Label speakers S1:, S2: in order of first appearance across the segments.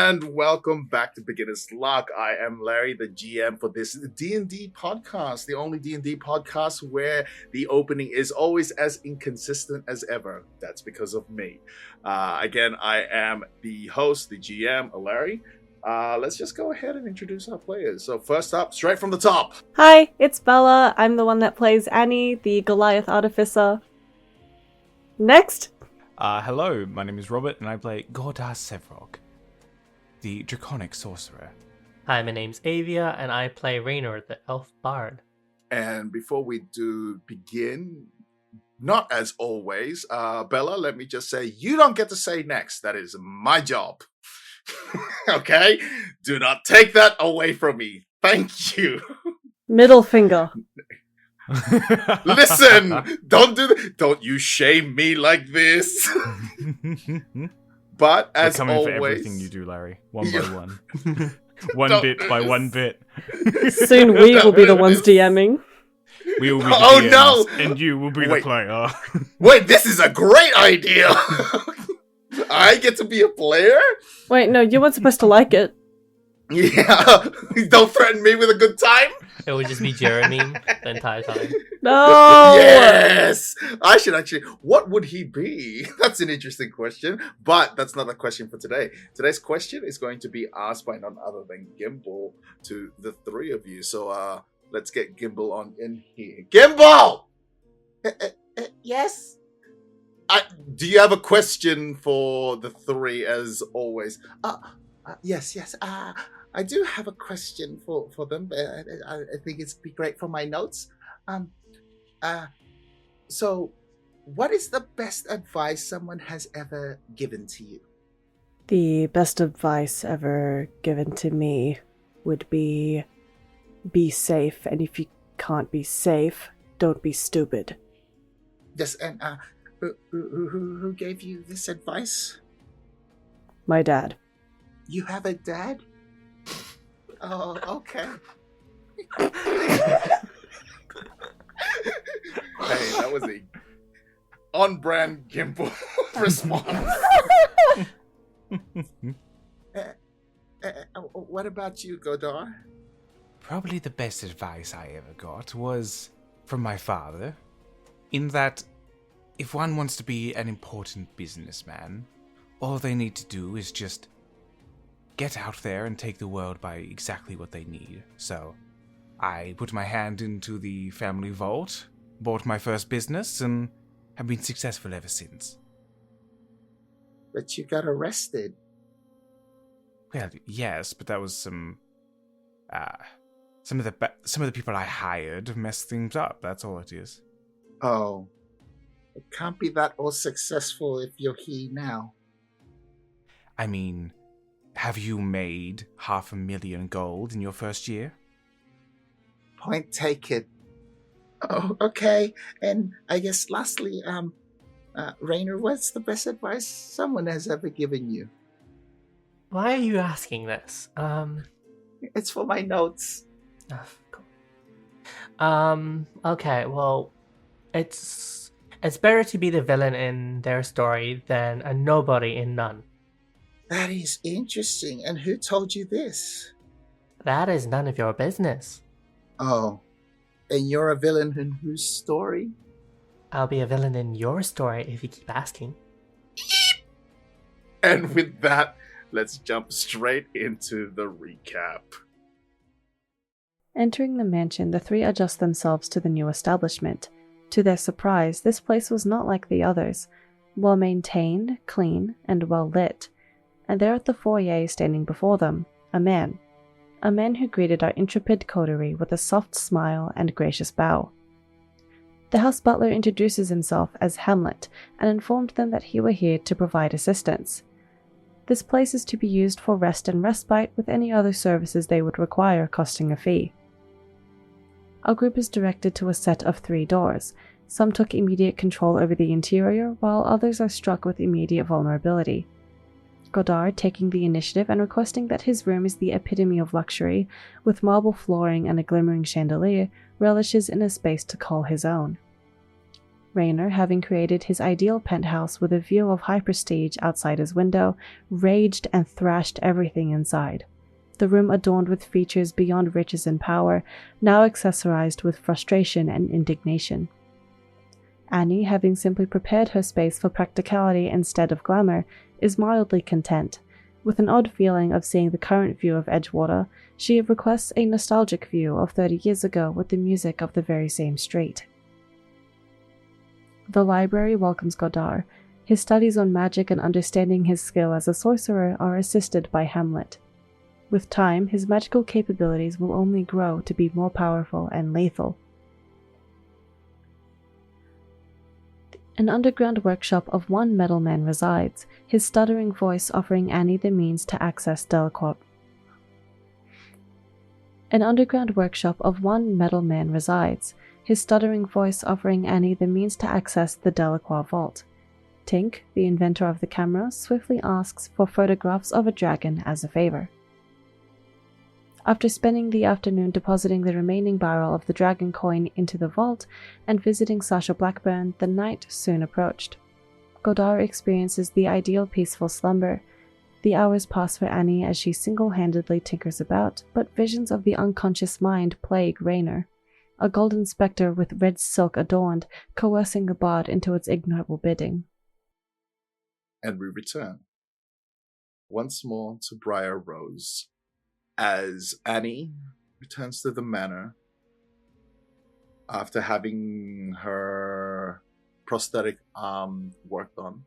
S1: And welcome back to Beginner's Luck. I am Larry, the GM for this D&D podcast, the only D&D podcast where the opening is always as inconsistent as ever. That's because of me. Again, I am the host, the GM, Larry. Let's just go ahead and introduce our players. So first up, straight from the top.
S2: Hi, it's Bella. I'm the one that plays Annie, the Goliath Artificer. Next.
S3: Hello, my name is Robert, and I play Gordar Sevrog, the Draconic Sorcerer.
S4: Hi, my name's Avia, and I play Raynor, the Elf Bard.
S1: And before we do begin, not as always, Bella, let me just say, you don't get to say next. That is my job. Okay? Do not take that away from me. Thank you.
S2: Middle finger.
S1: Listen, don't you shame me like this. But as
S3: coming
S1: always,
S3: for everything you do, Larry, one by one,
S1: Don't
S3: bit
S1: do
S3: by
S1: this.
S3: one bit.
S2: Soon we will be the ones DMing.
S3: We will be the
S1: Oh,
S3: DMs,
S1: no!
S3: and you will be
S1: Wait.
S3: the player.
S1: Wait, this is a great idea. I get to be a player?
S2: Wait, no, you weren't supposed to like it.
S1: Yeah. Don't threaten me with a good time.
S4: It would just be Jeremy the entire time.
S2: No!
S1: Yes! I should actually... What would he be? That's an interesting question, but that's not a question for today. Today's question is going to be asked by none other than Gimbal to the three of you. So let's get Gimbal on in here. Gimbal! Yes? Do you have a question for the three as always? Yes. I do have a question for them. I think it'd be great for my notes. So, what is the best advice someone has ever given to you?
S2: The best advice ever given to me would be safe, and if you can't be safe, don't be stupid.
S1: Yes, and who gave you this advice?
S2: My dad.
S1: You have a dad? Oh, okay. Hey, that was a on-brand Gimbal response. What about you, Godar?
S3: Probably the best advice I ever got was from my father, in that if one wants to be an important businessman, all they need to do is just get out there and take the world by exactly what they need. So, I put my hand into the family vault, bought my first business, and have been successful ever since.
S1: But you got arrested.
S3: Well, yes, but that was some of the people I hired messed things up. That's all it is.
S1: Oh, it can't be that all successful if you're here now.
S3: I mean, have you made 500,000 gold in your first year?
S1: Point taken. Oh, okay. And I guess lastly, Raynor, what's the best advice someone has ever given you?
S4: Why are you asking this?
S1: It's for my notes.
S4: Cool. Okay, well, it's better to be the villain in their story than a nobody in none.
S1: That is interesting. And who told you this?
S4: That is none of your business.
S1: Oh, and you're a villain in whose story?
S4: I'll be a villain in your story if you keep asking.
S1: And with that, let's jump straight into the recap.
S2: Entering the mansion, the three adjust themselves to the new establishment. To their surprise, this place was not like the others. Well maintained, clean, and well lit. And there at the foyer, standing before them, a man who greeted our intrepid coterie with a soft smile and gracious bow. The house butler introduces himself as Hamlet and informed them that he were here to provide assistance. This place is to be used for rest and respite, with any other services they would require costing a fee. Our group is directed to a set of 3 doors. Some took immediate control over the interior, while others are struck with immediate vulnerability. Godard taking the initiative and requesting that his room is the epitome of luxury, with marble flooring and a glimmering chandelier, relishes in a space to call his own. Raynor, having created his ideal penthouse with a view of high prestige outside his window, raged and thrashed everything inside. The room adorned with features beyond riches and power, now accessorized with frustration and indignation. Annie, having simply prepared her space for practicality instead of glamour, is mildly content. With an odd feeling of seeing the current view of Edgewater, she requests a nostalgic view of 30 years ago with the music of the very same street. The library welcomes Godard. His studies on magic and understanding his skill as a sorcerer are assisted by Hamlet. With time, his magical capabilities will only grow to be more powerful and lethal. An underground workshop of one metal man resides, his stuttering voice offering Annie the means to access Delacroix. An underground workshop of one metal man resides, his stuttering voice offering Annie the means to access the Delacroix vault. Tink, the inventor of the camera, swiftly asks for photographs of a dragon as a favor. After spending the afternoon depositing the remaining barrel of the dragon coin into the vault and visiting Sasha Blackburn, the night soon approached. Godard experiences the ideal peaceful slumber. The hours pass for Annie as she single-handedly tinkers about, but visions of the unconscious mind plague Raynor, a golden spectre with red silk adorned, coercing the bard into its ignoble bidding.
S1: And we return once more to Briar Rose, as Annie returns to the manor after having her prosthetic arm worked on.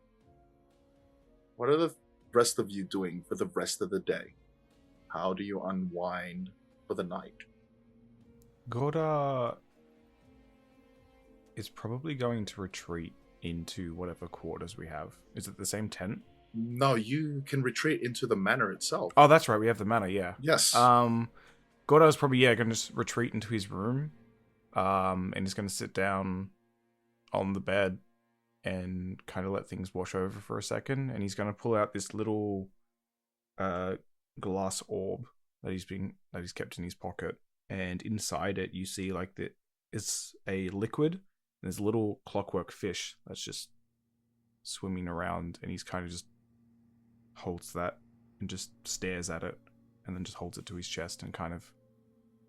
S1: What are the rest of you doing for the rest of the day? How do you unwind for the night?
S3: Goda is probably going to retreat into whatever quarters we have. Is it the same tent?
S1: No, you can retreat into the manor itself.
S3: Oh, that's right. We have the manor, yeah.
S1: Yes.
S3: Gordo's probably, going to just retreat into his room. And he's going to sit down on the bed and kind of let things wash over for a second. And he's going to pull out this little glass orb that he's kept in his pocket. And inside it, you see it's a liquid. There's a little clockwork fish that's just swimming around, and he's kind of just holds that and just stares at it, and then just holds it to his chest and kind of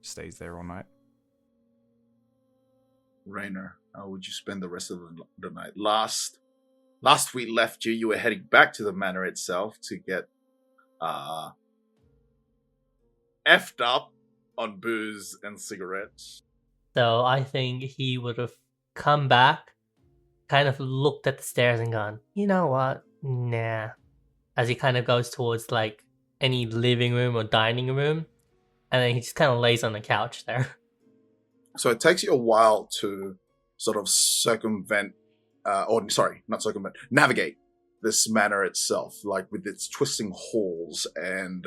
S3: stays there all night.
S1: Raynor, how would you spend the rest of the night? Last we left you were heading back to the manor itself to get effed up on booze and cigarettes.
S4: So I think he would have come back, kind of looked at the stairs and gone, you know what? Nah. As he kind of goes towards any living room or dining room, and then he just kind of lays on the couch there.
S1: So it takes you a while to sort of navigate this manor itself, with its twisting halls and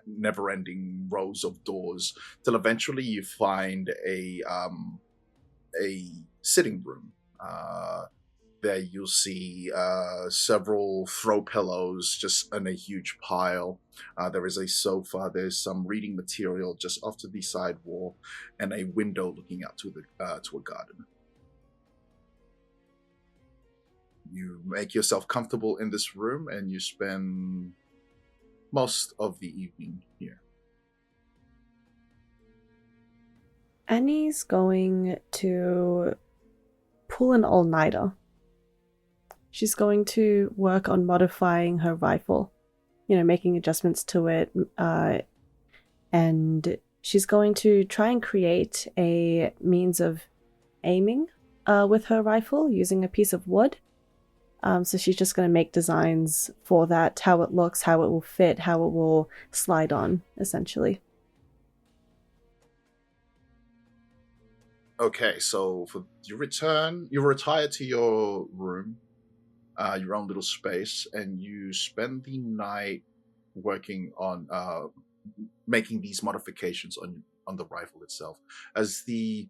S1: never-ending rows of doors, till eventually you find a sitting room. There you'll see several throw pillows just in a huge pile. There is a sofa. There's some reading material just off to the side wall, and a window looking out to a garden. You make yourself comfortable in this room, and you spend most of the evening here.
S2: Annie's going to pull an all-nighter. She's going to work on modifying her rifle, making adjustments to it, and she's going to try and create a means of aiming with her rifle using a piece of wood. So she's just going to make designs for that, how it looks, how it will fit, how it will slide on, essentially.
S1: Okay, so for you retire to your room, your own little space, and you spend the night working on making these modifications on the rifle itself. As the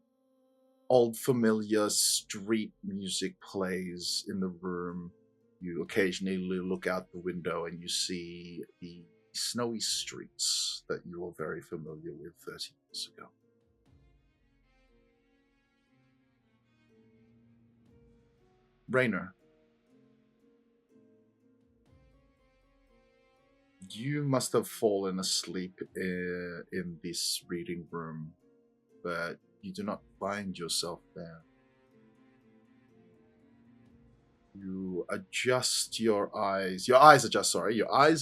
S1: old familiar street music plays in the room, you occasionally look out the window and you see the snowy streets that you were very familiar with 30 years ago. Rainer, you must have fallen asleep in this reading room, but you do not find yourself there. You adjust your eyes. Your eyes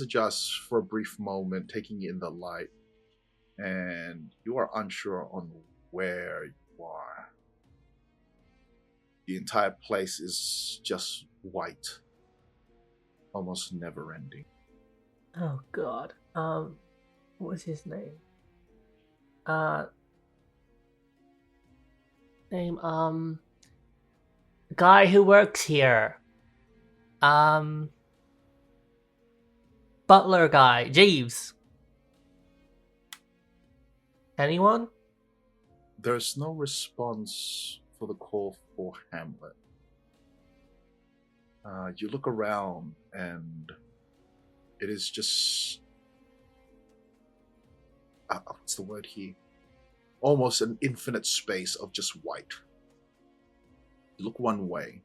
S1: adjust for a brief moment, taking in the light, and you are unsure on where you are. The entire place is just white, almost never ending.
S4: Oh God. What's his name? Guy who works here. Butler guy, Jeeves. Anyone?
S1: There's no response for the call for Hamlet. You look around and it is just... what's the word here? Almost an infinite space of just white. You look one way,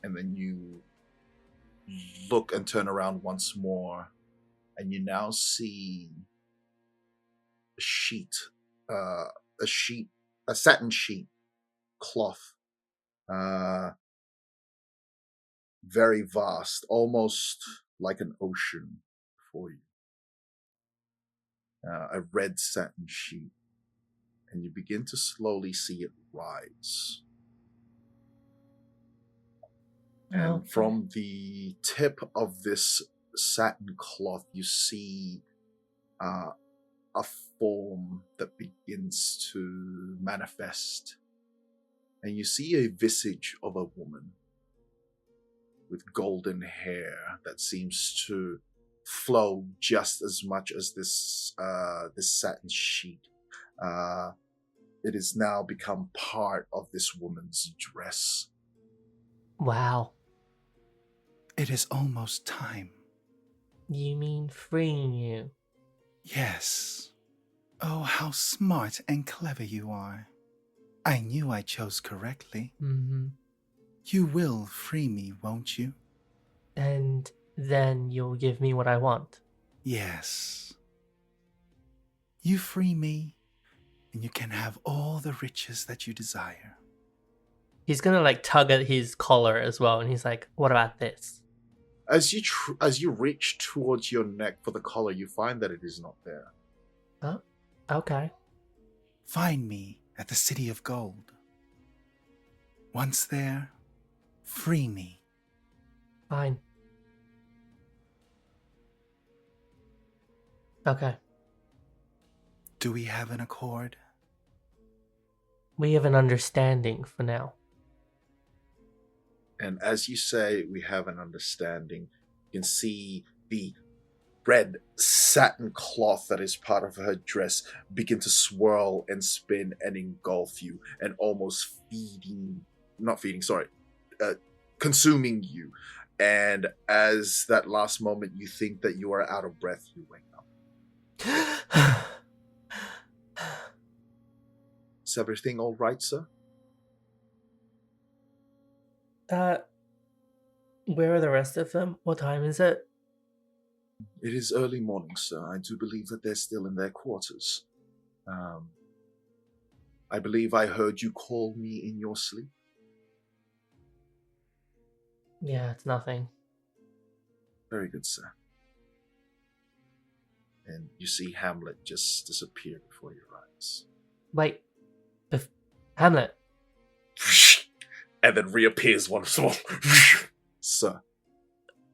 S1: and then you look and turn around once more, and you now see a satin sheet, cloth, very vast, almost like an ocean before you. A red satin sheet, and you begin to slowly see it rise. And from the tip of this satin cloth, you see a form that begins to manifest. And you see a visage of a woman with golden hair that seems to flow just as much as this satin sheet. It has now become part of this woman's dress.
S4: Wow.
S3: It is almost time.
S4: You mean freeing you?
S3: Yes. Oh, how smart and clever you are. I knew I chose correctly.
S4: Mm-hmm.
S3: You will free me, won't you?
S4: And then you'll give me what I want.
S3: Yes. You free me, and you can have all the riches that you desire.
S4: He's gonna tug at his collar as well, and he's like, "What about this?"
S1: As you reach towards your neck for the collar, you find that it is not there.
S4: Oh, okay.
S3: Find me at the City of Gold. Once there, free me.
S4: Fine. Okay.
S3: Do we have an accord?
S4: We have an understanding for now.
S1: And as you say, we have an understanding. You can see the red satin cloth that is part of her dress begin to swirl and spin and engulf you and almost consuming you. And as that last moment you think that you are out of breath, you wake up. Is everything all right, sir?
S4: Where are the rest of them? What time is it?
S1: It is early morning, sir. I do believe that they're still in their quarters. I believe I heard you call me in your sleep.
S4: Yeah, it's nothing.
S1: Very good, sir. And you see Hamlet just disappear before your eyes.
S4: Wait. Hamlet.
S1: And then reappears once more. Sir.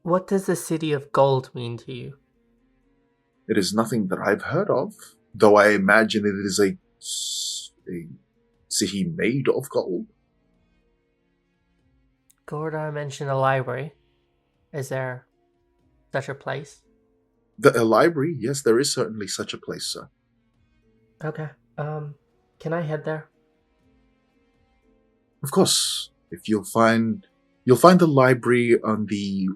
S4: What does the City of Gold mean to you?
S1: It is nothing that I've heard of, though I imagine it is a city made of gold.
S4: Gordar mentioned a library. Is there such a place?
S1: A library? Yes, there is certainly such a place, sir.
S4: Okay. Can I head there?
S1: Of course. If you'll find the library on the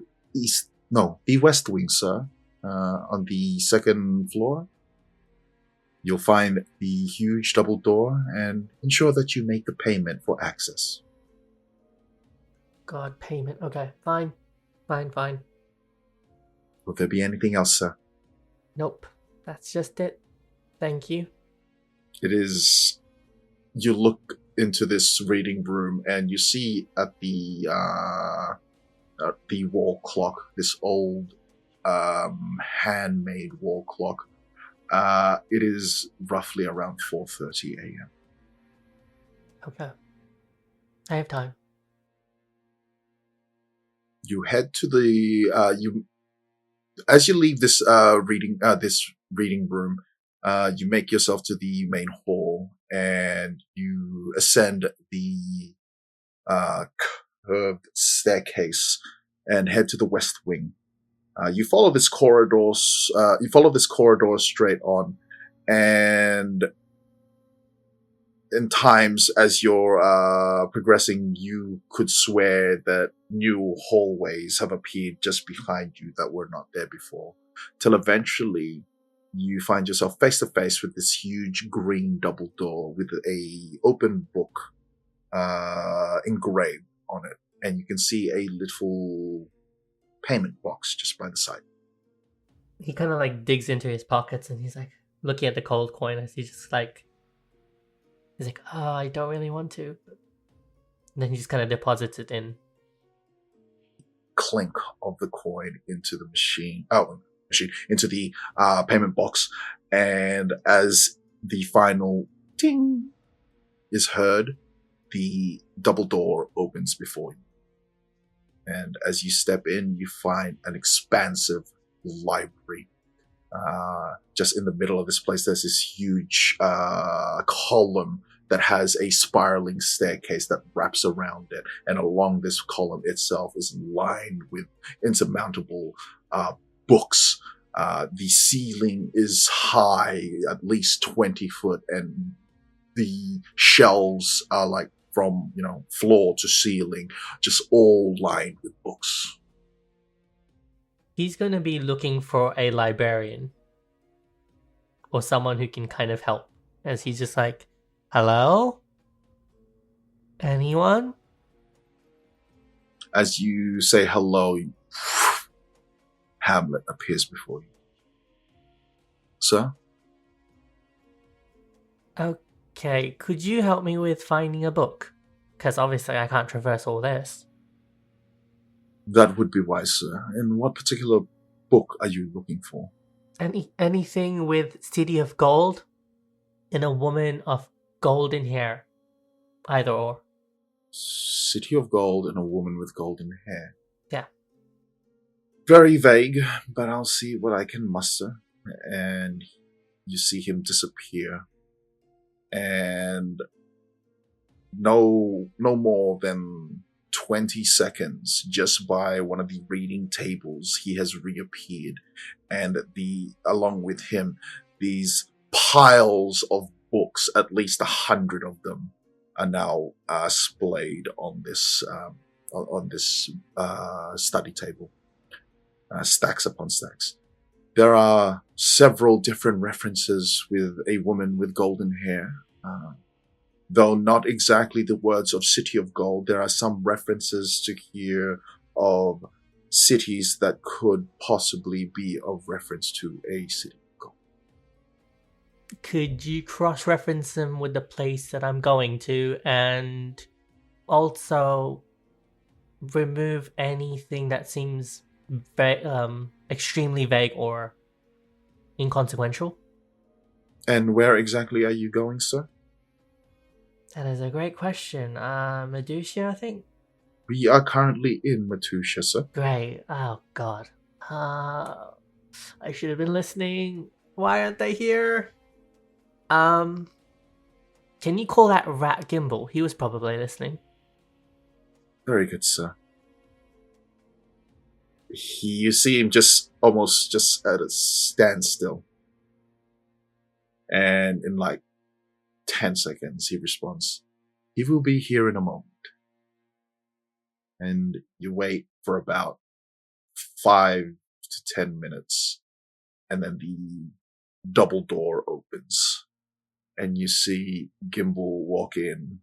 S1: west wing, sir. On the second floor. You'll find the huge double door and ensure that you make the payment for access.
S4: God, payment. Okay, fine. Fine.
S1: Will there be anything else, sir?
S4: Nope. That's just it. Thank you.
S1: It is. You look into this reading room and you see at the wall clock, this old handmade wall clock. It is roughly around 4:30 a.m.
S4: Okay. I have time.
S1: You head to the as you leave this reading room. You make yourself to the main hall and you ascend the curved staircase and head to the west wing. You follow this corridor. You follow this corridor straight on, and in times as you're progressing, you could swear that new hallways have appeared just behind you that were not there before. Till eventually, you find yourself face to face with this huge green double door with a open book engraved on it, and you can see a little payment box just by the side.
S4: He kind of like digs into his pockets and he's like looking at the cold coin as he's like, oh, I don't really want to. And then he just kind of deposits it in.
S1: Clink of the coin into the machine. Into the payment box, and as the final ding is heard, the double door opens before you. And as you step in, you find an expansive library. Just in the middle of this place, there's this huge column that has a spiraling staircase that wraps around it. And along this column itself is lined with insurmountable books. The ceiling is high, at least 20 foot, and the shelves are like from, floor to ceiling, just all lined with books.
S4: He's going to be looking for a librarian or someone who can kind of help, as he's just like, hello? Anyone?
S1: As you say hello, Hamlet appears before you. Sir?
S4: Okay, could you help me with finding a book? Because obviously I can't traverse all this.
S1: That would be wise, sir. And what particular book are you looking for?
S4: Anything with City of Gold and a woman of golden hair. Either or.
S1: City of Gold and a woman with golden hair.
S4: Yeah.
S1: Very vague, but I'll see what I can muster. And you see him disappear. And no more than 20 seconds, just by one of the reading tables, he has reappeared. And along with him, these piles of books, at least 100 of them, are now splayed on this study table, stacks upon stacks. There are several different references with a woman with golden hair. Though not exactly the words of City of Gold, there are some references to here of cities that could possibly be of reference to a City of Gold.
S4: Could you cross-reference them with the place that I'm going to, and also remove anything that seems extremely vague or inconsequential?
S1: And where exactly are you going, sir?
S4: That is a great question. Medusa, I think?
S1: We are currently in Medusa, sir.
S4: Great. Oh, God. I should have been listening. Why aren't they here? Can you call that rat Gimbal? He was probably listening.
S1: Very good, sir. You see him almost at a standstill. And in 10 seconds, he responds, "He will be here in a moment." And you wait for about 5 to 10 minutes, and then the double door opens, and you see Gimbal walk in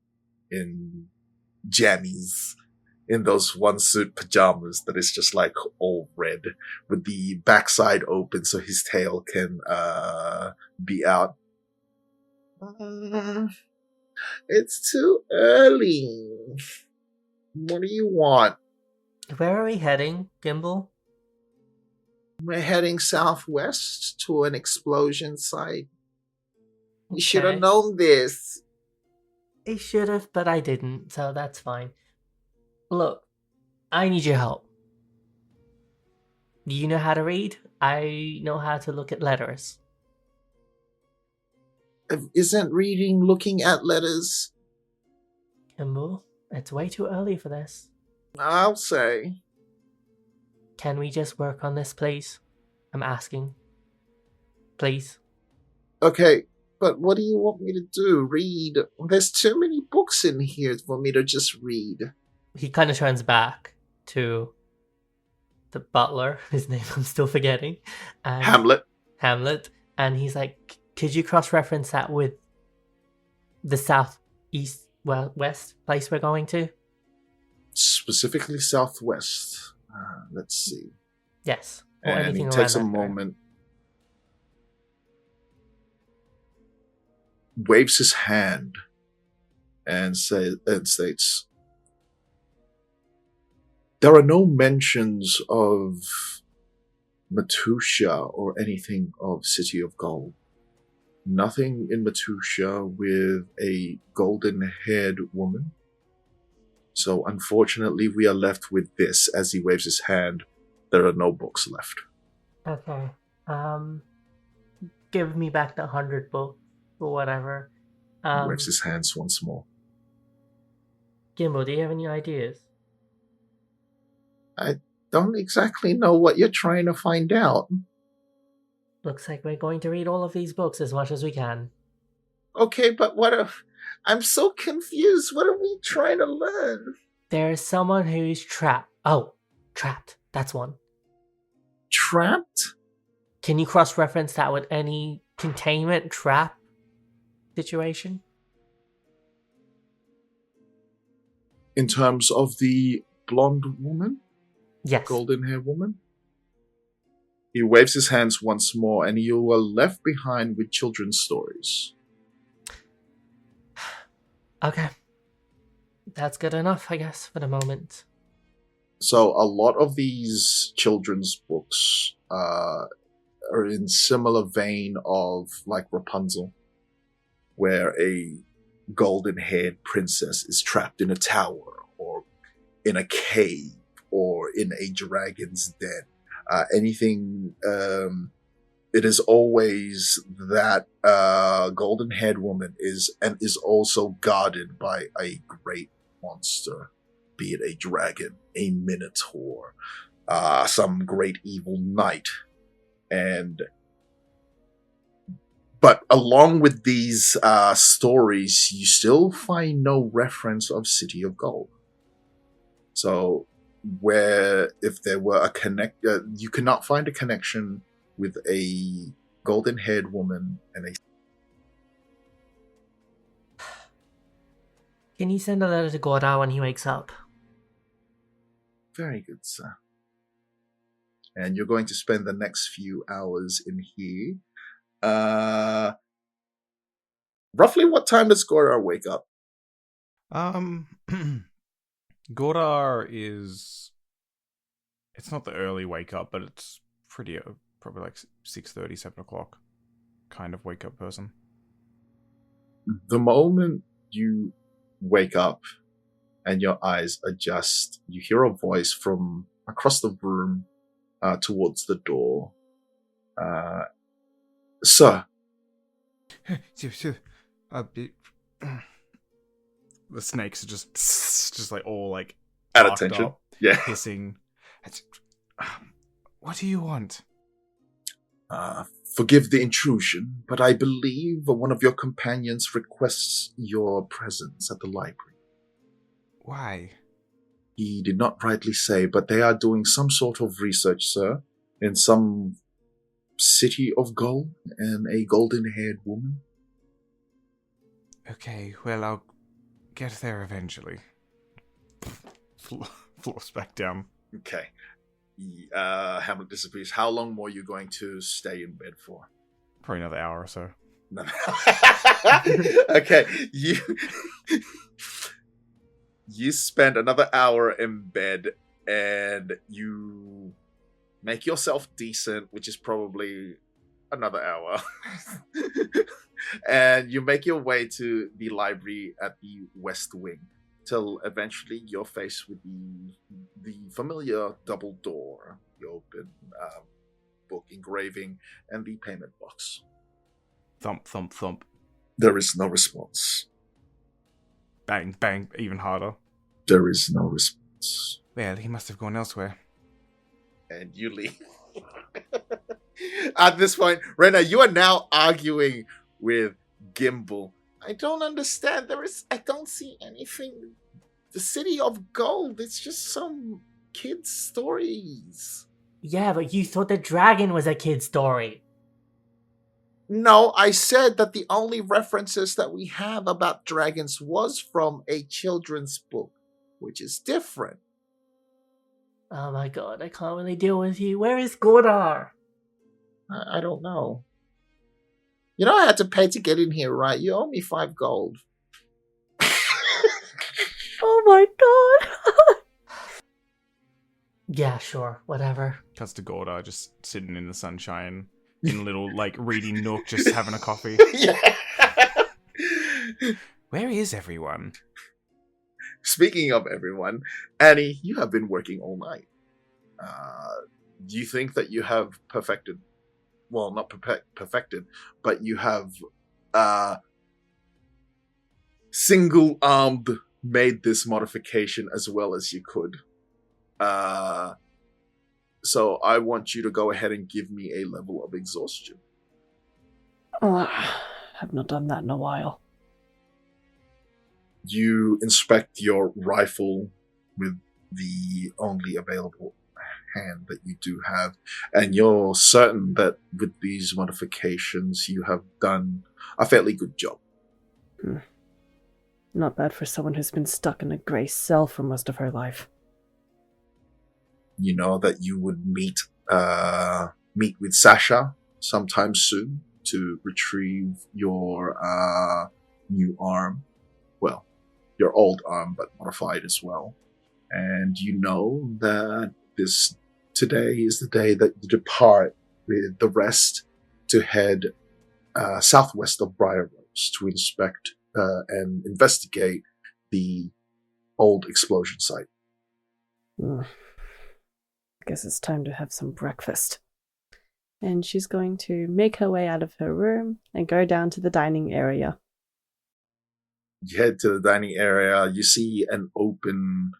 S1: jammies, in those one suit pajamas that is just like all red with the backside open so his tail can be out. It's too early. What do you want?
S4: Where are we heading, Gimbal?
S1: We're heading southwest to an explosion site. You should have
S4: Okay.
S1: known this.
S4: I should have, but I didn't, so that's fine. Look, I need your help. Do you know how to read? I know how to look at letters.
S1: Isn't reading looking at letters?
S4: Gimbal, it's way too early for this.
S1: I'll say.
S4: Can we just work on this, please? I'm asking. Please?
S1: Okay, but what do you want me to do? Read? There's too many books in here for me to just read.
S4: He kind of turns back to the butler. His name I'm still forgetting. And Hamlet. And he's like, could you cross-reference that with the southeast, west place we're going to?
S1: Specifically southwest. Let's see.
S4: Yes. Or
S1: And
S4: anything
S1: he takes a
S4: around that area.
S1: moment, waves his hand, and states, "There are no mentions of Matusha or anything of City of Gold. Nothing in Matusha with a golden-haired woman. So unfortunately, we are left with this." As he waves his hand, there are no books left.
S4: Okay. Give me back the 100 books or whatever.
S1: He waves his hands once more.
S4: Gimbal, do you have any ideas?
S1: I don't exactly know what you're trying to find out.
S4: Looks like we're going to read all of these books as much as we can.
S1: Okay, but I'm so confused. What are we trying to learn?
S4: There's someone who's trapped. Oh, trapped. That's one.
S1: Trapped?
S4: Can you cross-reference that with any containment trap situation?
S1: In terms of the blonde woman?
S4: Yes.
S1: Golden hair woman? He waves his hands once more, and you are left behind with children's stories.
S4: Okay. That's good enough, I guess, for the moment.
S1: So a lot of these children's books are in similar vein of like Rapunzel, where a golden-haired princess is trapped in a tower or in a cave or in a dragon's den. Anything, it is always that golden-haired woman is also guarded by a great monster, be it a dragon, a minotaur, some great evil knight. But along with these stories, you still find no reference of City of Gold. So, where if there were a you cannot find a connection with a golden-haired woman and a...
S4: Can you send a letter to Gordar when he wakes up?
S1: Very good, sir. And you're going to spend the next few hours in here. Roughly what time does Gordar wake up?
S3: Gordar is... It's not the early wake up, but it's pretty... probably like 6:30, 7 o'clock kind of wake up person.
S1: The moment you wake up and your eyes adjust, you hear a voice from across the room towards the door. Sir.
S3: The snakes are just like all like
S1: At
S3: arced
S1: attention.
S3: up,
S1: Yeah.
S3: hissing. What do you want?
S1: Forgive the intrusion, but I believe one of your companions requests your presence at the library.
S3: Why?
S1: He did not rightly say, but they are doing some sort of research, sir, in some city of gold and a golden-haired woman.
S3: Okay, well, I'll get there eventually. flops back down.
S1: Okay. Hamlet disappears. How long more are you going to stay in bed for?
S3: Probably another hour or so.
S1: No. Okay, you spend another hour in bed, and you make yourself decent, which is probably another hour. And you make your way to the library at the West Wing, till eventually you're faced with the familiar double door, the open book engraving, and the payment box.
S3: Thump, thump, thump.
S1: There is no response.
S3: Bang, bang, even harder.
S1: There is no response.
S3: Well, he must have gone elsewhere.
S1: And you leave. At this point, Rena, you are now arguing with Gimbal. I don't understand. I don't see anything. The City of Gold, it's just some kids' stories.
S4: Yeah, but you thought the dragon was a kid's story.
S1: No, I said that the only references that we have about dragons was from a children's book, which is different.
S4: Oh my god, I can't really deal with you. Where is Gordar?
S1: I don't know. You know I had to pay to get in here, right? You owe me 5 gold.
S2: Oh my god!
S4: Yeah, sure, whatever.
S3: Cuts to Gorda just sitting in the sunshine in a little, reading nook, just having a coffee.
S1: Yeah.
S3: Where is everyone?
S1: Speaking of everyone, Annie, you have been working all night. Do you think that you have perfected, well, not perfected, but you have single-armed made this modification as well as you could? So I want you to go ahead and give me a level of exhaustion.
S2: Oh, I've not done that in a while.
S1: You inspect your rifle with the only available hand that you do have, and you're certain that with these modifications you have done a fairly good job.
S2: Not bad for someone who's been stuck in a grey cell for most of her life.
S1: You know that you would meet with Sasha sometime soon to retrieve your new arm. Well, your old arm, but modified as well. And you know that today is the day that you depart with the rest to head southwest of Briar Rose to inspect and investigate the old explosion site.
S2: Guess it's time to have some breakfast. And she's going to make her way out of her room and go down to the dining area.
S1: You head to the dining area. You see an open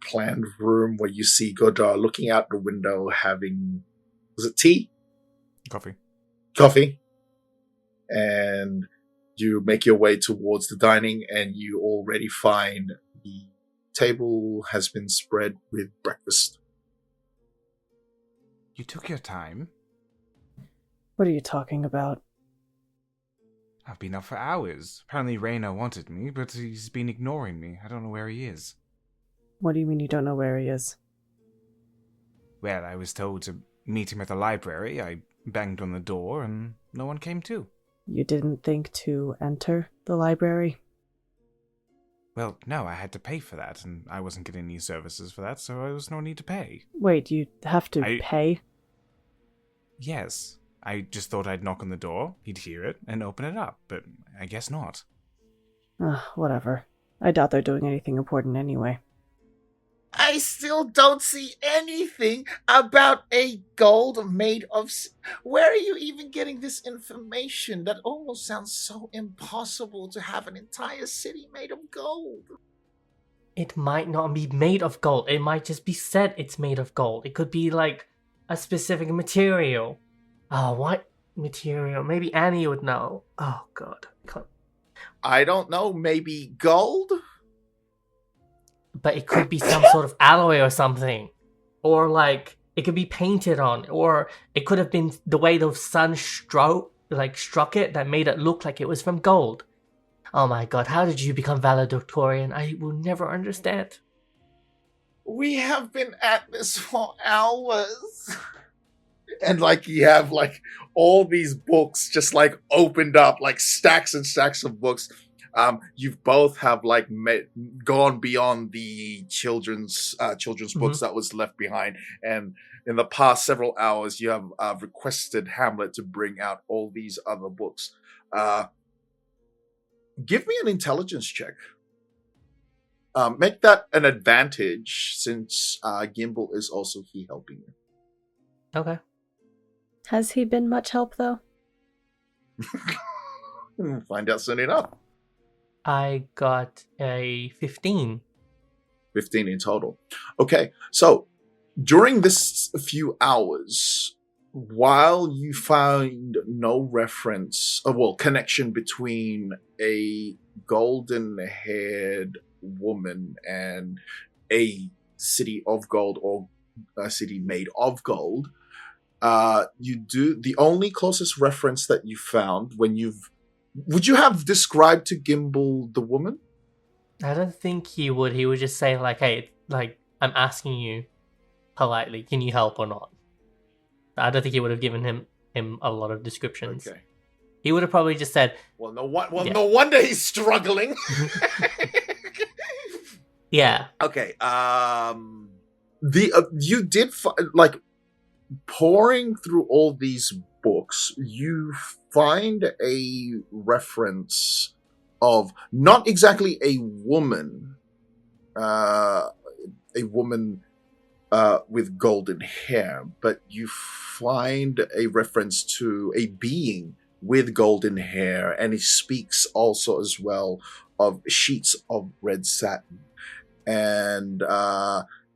S1: planned room where you see Godard looking out the window having, was it tea? Coffee. And you make your way towards the dining, and you already find the table has been spread with breakfast.
S3: You took your time.
S2: What are you talking about?
S3: I've been up for hours. Apparently Reyna wanted me, but he's been ignoring me. I don't know where he is.
S2: What do you mean you don't know where he is?
S3: Well, I was told to meet him at the library. I banged on the door, and no one came to.
S2: You didn't think to enter the library?
S3: Well, no, I had to pay for that, and I wasn't getting any services for that, so there was no need to pay.
S2: Wait, you have to pay?
S3: Yes. I just thought I'd knock on the door, he'd hear it, and open it up, but I guess not.
S2: Whatever. I doubt they're doing anything important anyway.
S1: I still don't see anything about a gold made of... Where are you even getting this information? That almost sounds so impossible to have an entire city made of gold.
S4: It might not be made of gold. It might just be said it's made of gold. It could be like a specific material. Oh, what material? Maybe Annie would know. Oh, God.
S1: I don't know. Maybe gold?
S4: But it could be some sort of alloy or something. Or, like, it could be painted on. Or it could have been the way the sun struck it that made it look like it was from gold. Oh my god, how did you become valedictorian? I will never understand.
S1: We have been at this for hours. And like you have like all these books just like opened up, like stacks and stacks of books. You've both have like gone beyond the children's books that was left behind, and in the past several hours, you have requested Hamlet to bring out all these other books. Give me an intelligence check. Make that an advantage since Gimbal is also here helping you.
S4: Okay.
S2: Has he been much help, though?
S1: We'll find out soon enough.
S4: I got a 15.
S1: 15 in total. Okay, so during this few hours, while you find no reference, connection between a golden-haired woman and a city of gold or a city made of gold, the only closest reference that you found would you have described to Gimbal the woman?
S4: I don't think he would. He would just say like, "Hey, like I'm asking you politely, can you help or not?" I don't think he would have given him a lot of descriptions.
S1: Okay.
S4: He would have probably just said,
S1: No wonder he's struggling.
S4: Yeah.
S1: Okay. You did like pouring through all these books, you find a reference of not exactly a woman, with golden hair, but you find a reference to a being with golden hair, and it speaks also as well of sheets of red satin. And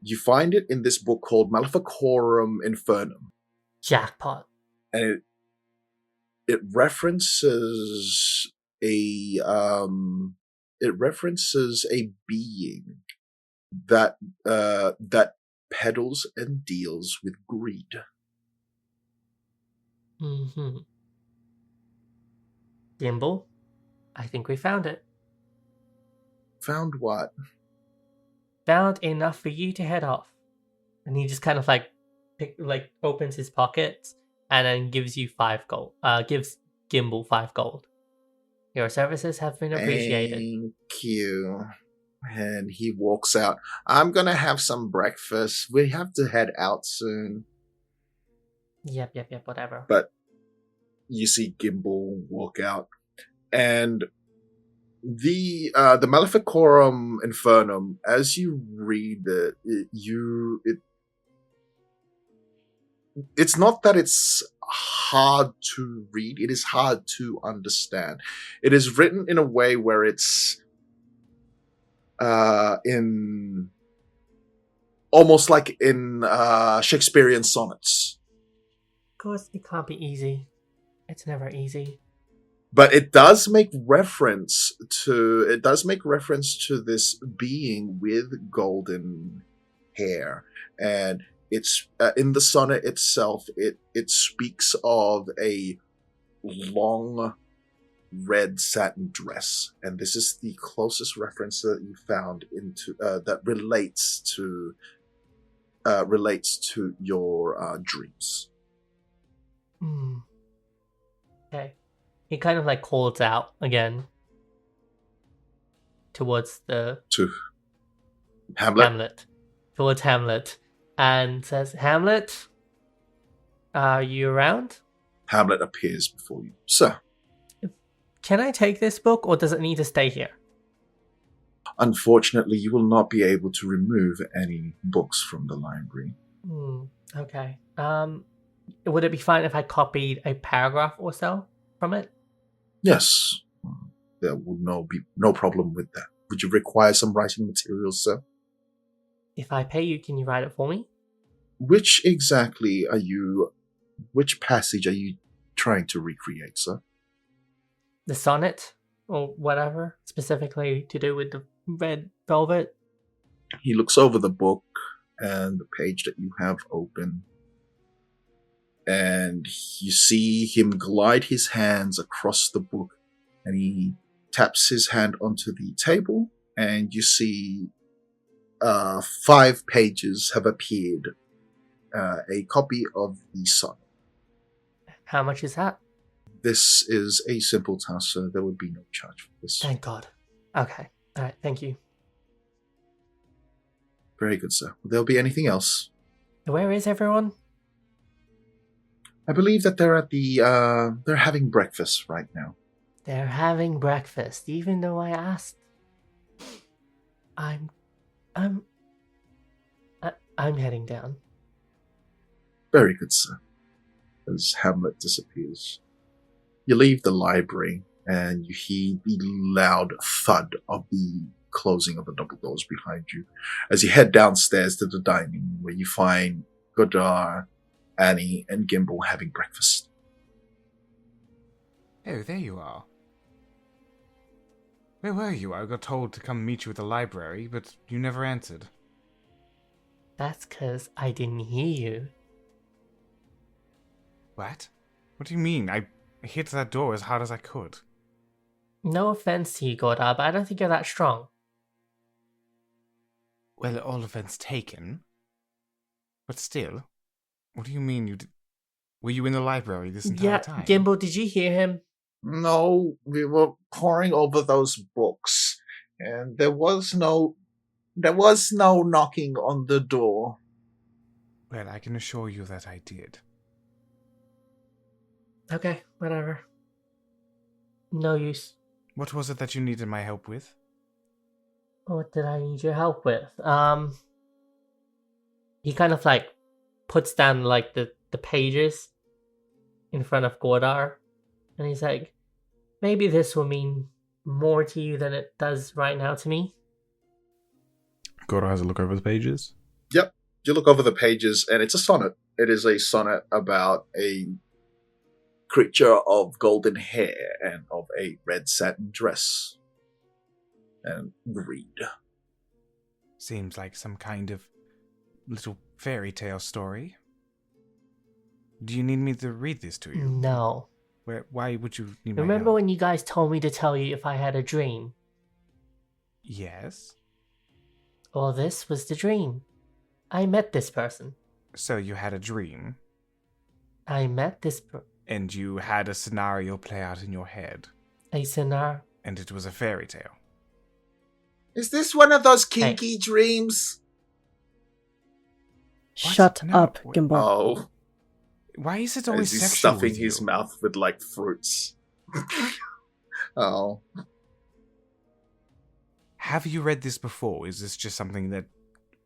S1: you find it in this book called Maleficorum Infernum.
S4: Jackpot.
S1: And it references a being that peddles and deals with greed.
S4: Mm-hmm. Gimbal, I think we found it.
S1: Found what?
S4: Found enough for you to head off. And he just kind of opens his pockets and then gives you 5 gold. Gives Gimbal 5 gold. Your services have been appreciated.
S1: Thank you. And he walks out. I'm gonna have some breakfast. We have to head out soon.
S4: Yep, whatever.
S1: But you see Gimbal walk out, and the Maleficorum Infernum, as you read it's not that it's hard to read, it is hard to understand. It is written in a way where it's in almost like in Shakespearean sonnets.
S4: Of course, it can't be easy. It's never easy.
S1: But it does make reference to this being with golden hair, and it's in the sonnet itself. It speaks of a long red satin dress, and this is the closest reference that you found into that relates to your dreams.
S4: Okay. He kind of calls out again towards
S1: to Hamlet.
S4: Towards Hamlet, and says, "Hamlet, are you around?"
S1: Hamlet appears before you. Sir.
S4: Can I take this book, or does it need to stay here?
S1: Unfortunately, you will not be able to remove any books from the library.
S4: Okay. Would it be fine if I copied a paragraph or so from it?
S1: Yes. There will be no problem with that. Would you require some writing materials, sir?
S4: If I pay you, can you write it for me?
S1: Which passage are you trying to recreate, sir?
S4: The sonnet, or whatever, specifically to do with the red velvet.
S1: He looks over the book and the page that you have open, and you see him glide his hands across the book, and he taps his hand onto the table, and you see 5 pages have appeared. A copy of the sonnet.
S4: How much is that?
S1: This is a simple task, so there would be no charge for this.
S4: Thank God. Okay. All right. Thank you.
S1: Very good, sir. Will there be anything else?
S4: Where is everyone?
S1: I believe that they're at the they're having breakfast right now.
S4: They're having breakfast, even though I asked. I'm heading down.
S1: Very good, sir. As Hamlet disappears, you leave the library and you hear the loud thud of the closing of the double doors behind you as you head downstairs to the dining room where you find Godar, Annie, and Gimbal having breakfast.
S3: Oh, there you are. Where were you? I got told to come meet you at the library, but you never answered.
S4: That's 'cause I didn't hear you.
S3: What? What do you mean? I hit that door as hard as I could.
S4: No offense to you, Godar, but I don't think you're that strong.
S3: Well, all offense taken. But still, what do you mean you did? Were you in the library this entire time?
S4: Gimbal, did you hear him?
S1: No, we were poring over those books, and there was no knocking on the door.
S3: Well, I can assure you that I did.
S4: Okay, whatever. No use.
S3: What was it that you needed my help with?
S4: What did I need your help with? He kind of like puts down like the pages in front of Godar, and he's like, maybe this will mean more to you than it does right now to me.
S5: Goro has a look over the pages.
S1: Yep. You look over the pages, and it's a sonnet. It is a sonnet about a creature of golden hair and of a red satin dress. And read.
S3: Seems like some kind of little fairy tale story. Do you need me to read this to you?
S4: No.
S3: Why would you need my
S4: Remember
S3: help?
S4: when you guys told me to tell you if I had a dream?
S3: Yes.
S4: Well, this was the dream. I met this person.
S3: So you had a dream,
S4: I met this
S3: and you had a scenario play out in your head,
S4: a scenario.
S3: and it was a fairy tale.
S1: Is this one of those kinky dreams?
S3: What?
S2: Shut
S3: No.
S2: up, Gimbal.
S1: Oh.
S3: Why is it always
S1: As he's
S3: sexual
S1: stuffing
S3: with
S1: his
S3: you?
S1: mouth with, like, fruits. Oh.
S3: Have you read this before? Is this just something that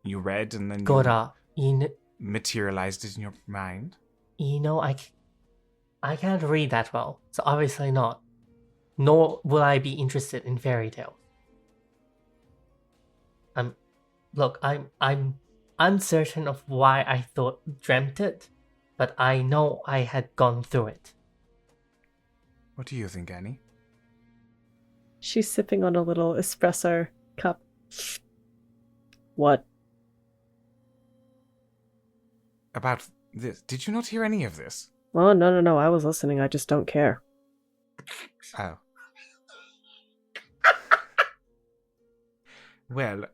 S3: you read and then
S4: Godar,
S3: you materialized it in your mind?
S4: I can't read that well, so obviously not. Nor will I be interested in fairy tales. I'm uncertain of why I dreamt it, but I know I had gone through it.
S3: What do you think, Annie?
S2: She's sipping on a little espresso cup. What?
S3: About this? Did you not hear any of this?
S2: Oh, no. I was listening. I just don't care.
S3: Oh. Well,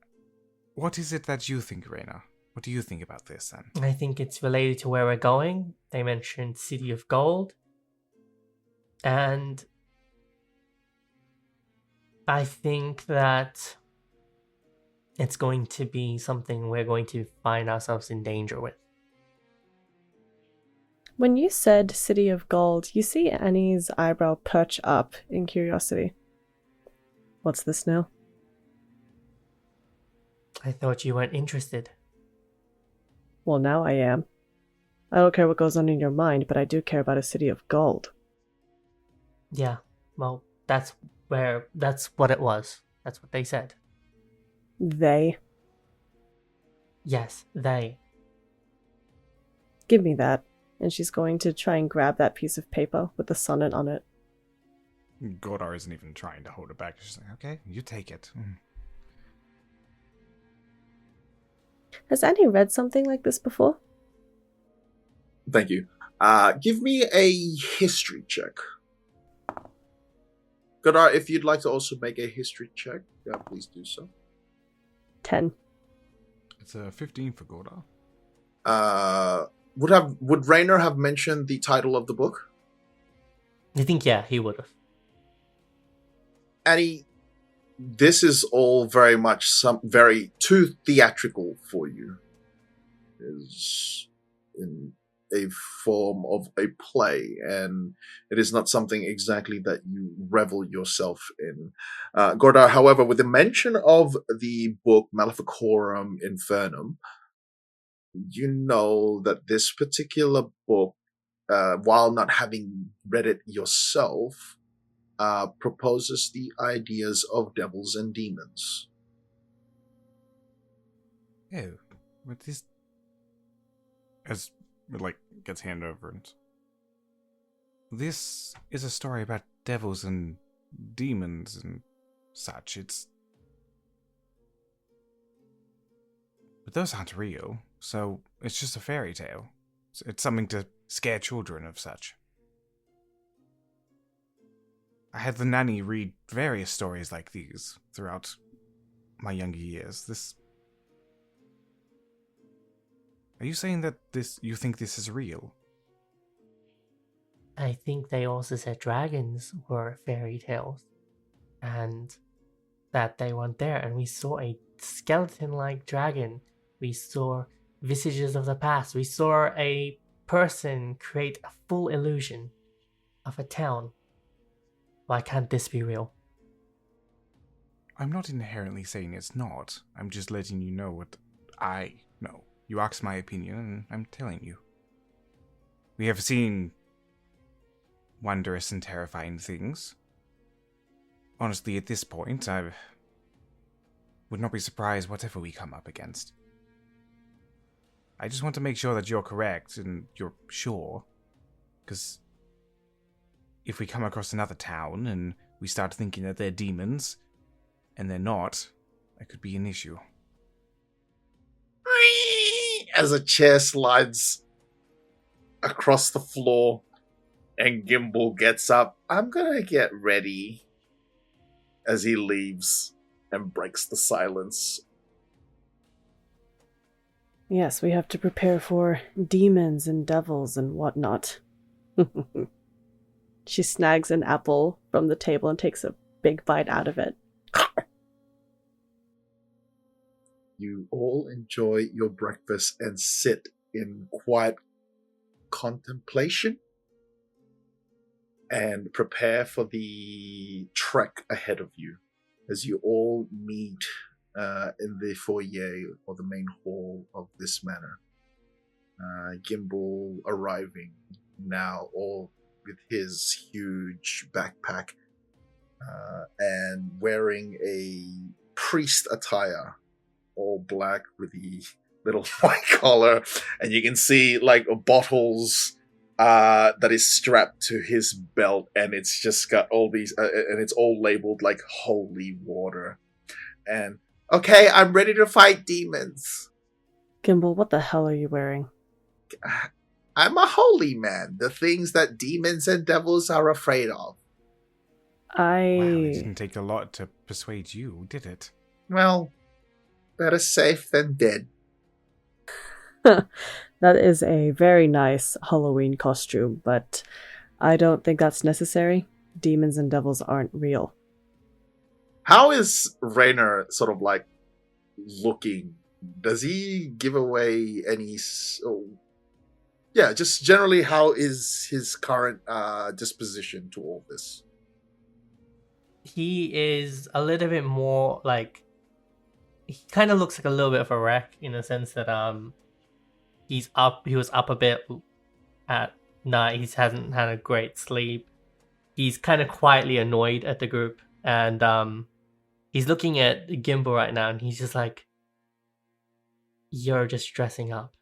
S3: what is it that you think, Reina? What do you think about this, then?
S4: I think it's related to where we're going. They mentioned City of Gold. And I think that it's going to be something we're going to find ourselves in danger with.
S2: When you said City of Gold, you see Annie's eyebrow perch up in curiosity. What's this now?
S4: I thought you weren't interested.
S2: Well, now I am. I don't care what goes on in your mind, but I do care about a City of Gold.
S4: Yeah, well, that's what it was. That's what they said.
S2: They?
S4: Yes, they.
S2: Give me that. And she's going to try and grab that piece of paper with the sonnet on it.
S3: Godar isn't even trying to hold it back. She's like, okay, you take it.
S2: Has Annie read something like this before?
S1: Thank you. Give me a history check. Godard, if you'd like to also make a history check, please do so.
S2: 10.
S5: It's a 15 for Gorda.
S1: Would Rainer have mentioned the title of the book?
S4: I think, yeah, he would have.
S1: Annie, this is all very much very too theatrical for you. Is in a form of a play, and it is not something exactly that you revel yourself in. Gorda, however, with the mention of the book Maleficorum Infernum, you know that this particular book, while not having read it yourself, proposes the ideas of devils and demons.
S3: Oh, what is...
S5: As it, like, gets hand over and...
S3: This is a story about devils and demons and such. But those aren't real, so it's just a fairy tale. It's something to scare children of such. I had the nanny read various stories like these throughout my younger years. Are you saying that you think this is real?
S4: I think they also said dragons were fairy tales. And that they weren't there. And we saw a skeleton-like dragon. We saw visages of the past. We saw a person create a full illusion of a town. Why can't this be real?
S3: I'm not inherently saying it's not. I'm just letting you know what I know. You asked my opinion, and I'm telling you. We have seen wondrous and terrifying things. Honestly, at this point, I would not be surprised whatever we come up against. I just want to make sure that you're correct and you're sure. Because if we come across another town and we start thinking that they're demons, and they're not, that could be an issue.
S1: As a chair slides across the floor and Gimbal gets up, I'm gonna get ready, as he leaves and breaks the silence.
S2: Yes, we have to prepare for demons and devils and whatnot. She snags an apple from the table and takes a big bite out of it.
S1: You all enjoy your breakfast and sit in quiet contemplation and prepare for the trek ahead of you as you all meet in the foyer or the main hall of this manor. Gimbal arriving now, all with his huge backpack and wearing a priest attire, all black with the little white collar, and you can see like bottles that is strapped to his belt, and it's just got all these and it's all labeled like holy water. And okay, I'm ready to fight demons.
S2: Gimbal, what the hell are you wearing?
S1: I'm a holy man, the things that demons and devils are afraid of.
S3: Wow, it didn't take a lot to persuade you, did it?
S1: Well, better safe than dead.
S2: That is a very nice Halloween costume, but I don't think that's necessary. Demons and devils aren't real.
S1: How is Rainer sort of like looking? Does he give away any... yeah, just generally, how is his current disposition to all this?
S4: He is a little bit more like... He kind of looks like a little bit of a wreck in the sense that he was up a bit at night. He hasn't had a great sleep. He's kind of quietly annoyed at the group, and he's looking at Gimbal right now, and he's just like, "You're just dressing up.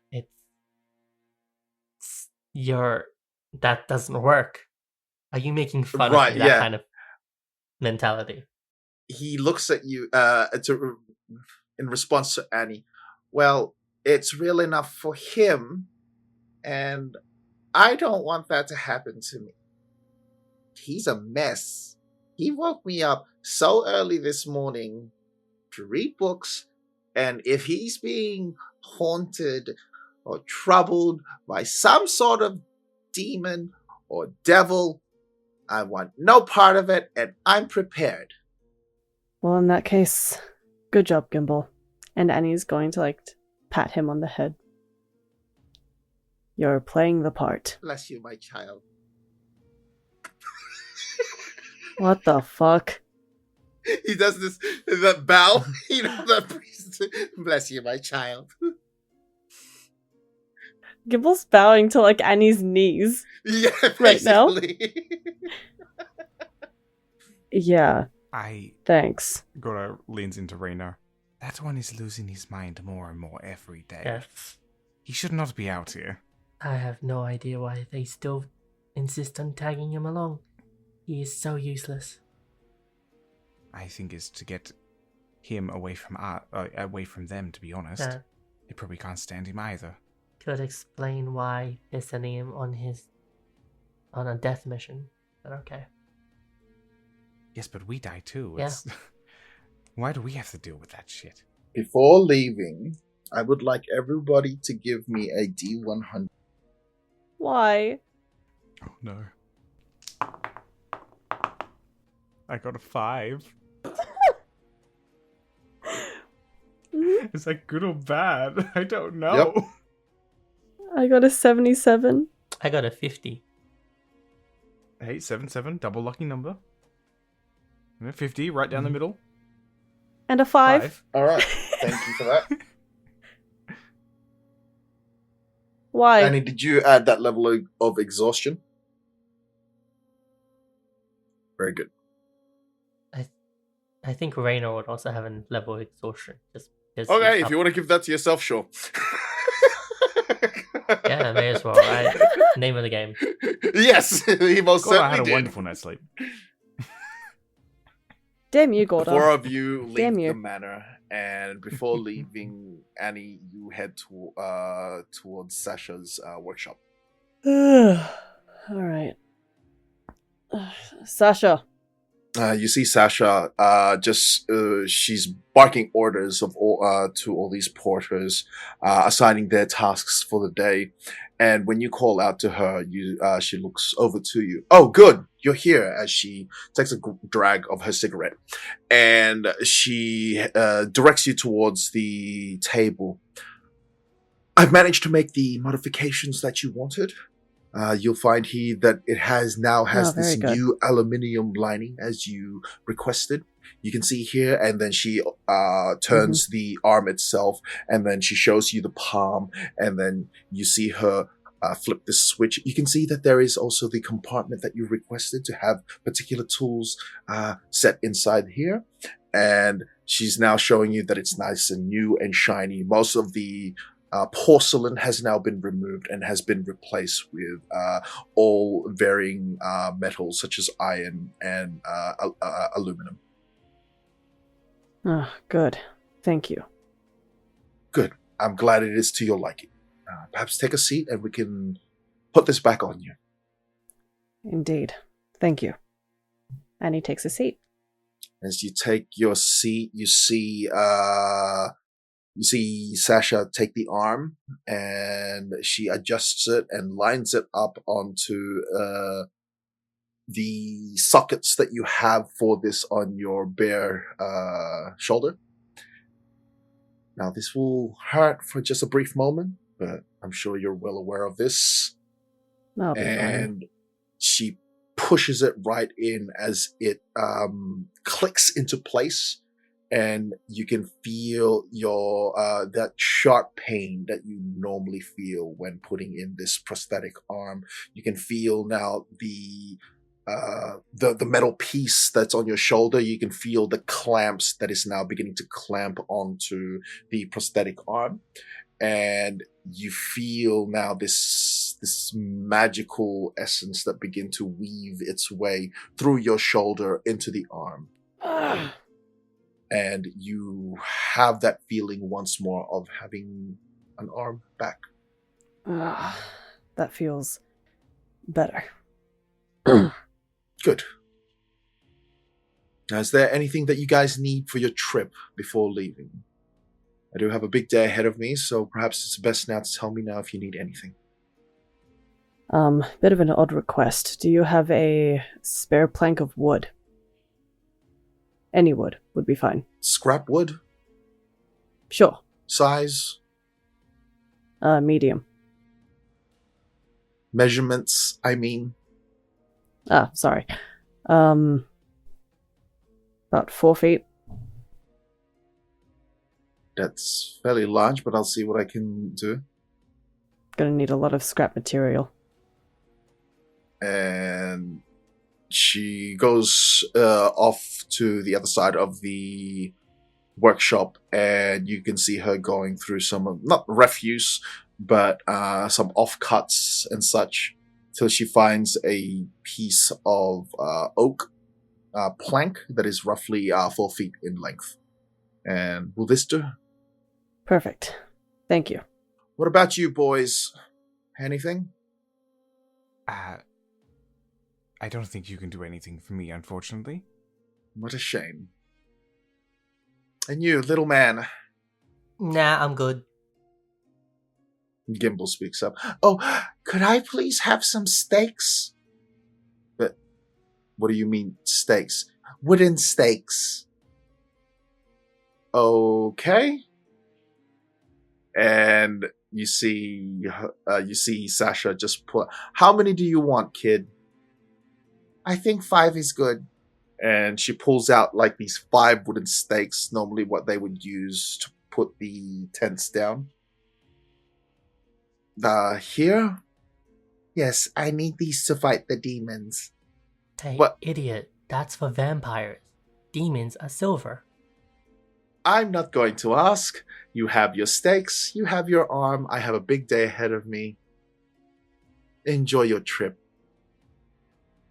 S4: That doesn't work. Are you making fun of me?" That kind of mentality.
S1: He looks at you in response to Annie. Well, it's real enough for him, and I don't want that to happen to me. He's a mess. He woke me up so early this morning to read books, and if he's being haunted or troubled by some sort of demon or devil, I want no part of it, and I'm prepared.
S2: Well, in that case, good job, Gimbal. And Annie's going to, pat him on the head. You're playing the part.
S1: Bless you, my child.
S2: What the fuck?
S1: He does this, that bow, that priest. Bless you, my child.
S2: Gimbal's bowing to, Annie's knees.
S1: Yeah,
S2: right now.
S1: basically.
S2: Yeah,
S3: I
S2: thanks.
S5: Gora leans into Rainer.
S3: That one is losing his mind more and more every day.
S4: Yes.
S3: He should not be out here.
S4: I have no idea why they still insist on tagging him along. He is so useless.
S3: I think it's to get him away from them, to be honest.
S4: That
S3: They probably can't stand him either.
S4: could explain why they're sending him on a death mission. But okay.
S3: Yes, but we die too.
S4: Yeah.
S3: Why do we have to deal with that shit?
S1: Before leaving, I would like everybody to give me a D100.
S2: Why?
S5: Oh no. I got a 5. Is that good or bad? I don't know.
S1: Yep.
S2: I got a 77.
S4: I got a 50.
S5: 877, double lucky number. And a 50, right down the middle.
S2: And a 5.
S1: All right. Thank you for that.
S2: Why?
S1: Annie, did you add that level of exhaustion? Very good.
S4: I think Rainer would also have a level of exhaustion. Just because
S1: Okay,
S4: he's
S1: if
S4: up.
S1: you want to give that to yourself, sure.
S4: Yeah, may as well, right? Name of the game.
S1: Yes, he most
S5: God, I
S1: certainly
S5: had a
S1: did.
S5: wonderful night's sleep.
S2: Damn you, Gordo.
S1: Four of you leave
S2: Damn you.
S1: the manor, and before leaving, Annie, you head towards Sasha's workshop.
S2: Alright. Sasha.
S1: You see Sasha, she's barking orders to all these porters, assigning their tasks for the day. And when you call out to her, she looks over to you. Oh, good, you're here. As she takes a drag of her cigarette, and she directs you towards the table. I've managed to make the modifications that you wanted. You'll find that it has this
S2: good.
S1: new aluminium lining as you requested. You can see here, and then she turns the arm itself, and then she shows you the palm, and then you see her flip the switch. You can see that there is also the compartment that you requested to have particular tools set inside here, and she's now showing you that it's nice and new and shiny. Most of the porcelain has now been removed and has been replaced with all varying metals such as iron and aluminum.
S2: Oh, good. Thank you.
S1: Good. I'm glad it is to your liking. Perhaps take a seat and we can put this back on you.
S2: Indeed. Thank you. And he takes a seat.
S1: As you take your seat, you see Sasha take the arm, and she adjusts it and lines it up onto the sockets that you have for this on your bare shoulder. Now, this will hurt for just a brief moment, but I'm sure you're well aware of this.
S2: I'll be fine.
S1: And she pushes it right in as it clicks into place. And you can feel your that sharp pain that you normally feel when putting in this prosthetic arm. You can feel now the metal piece that's on your shoulder. You can feel the clamps that is now beginning to clamp onto the prosthetic arm, and you feel now this magical essence that begin to weave its way through your shoulder into the arm. And you have that feeling once more of having an arm back.
S2: That feels better.
S1: Good. Now, is there anything that you guys need for your trip before leaving? I do have a big day ahead of me, so perhaps it's best now to tell me now if you need anything.
S2: Bit of an odd request. Do you have a spare plank of wood? Any wood would be fine.
S1: Scrap wood?
S2: Sure.
S1: Size?
S2: Medium.
S1: Measurements, I mean?
S2: Ah, sorry. About 4 feet.
S1: That's fairly large, but I'll see what I can do.
S2: Gonna need a lot of scrap material.
S1: And she goes off to the other side of the workshop, and you can see her going through some, not refuse, but some offcuts and such, till she finds a piece of oak plank that is roughly 4 feet in length. And will this do?
S2: Perfect. Thank you.
S1: What about you, boys? Anything?
S3: I don't think you can do anything for me, unfortunately.
S1: What a shame. And you, little man?
S4: Nah, I'm good.
S1: Gimbal speaks up. Oh, could I please have some steaks? But what do you mean, steaks? Wooden steaks. Okay. And you see Sasha just put, how many do you want, kid? I think 5 is good. And she pulls out like these 5 wooden stakes, normally what they would use to put the tents down. Here? Yes, I need these to fight the demons.
S4: Hey,
S1: What?
S4: idiot. That's for vampires. Demons are silver.
S1: I'm not going to ask. You have your stakes, you have your arm, I have a big day ahead of me. Enjoy your trip.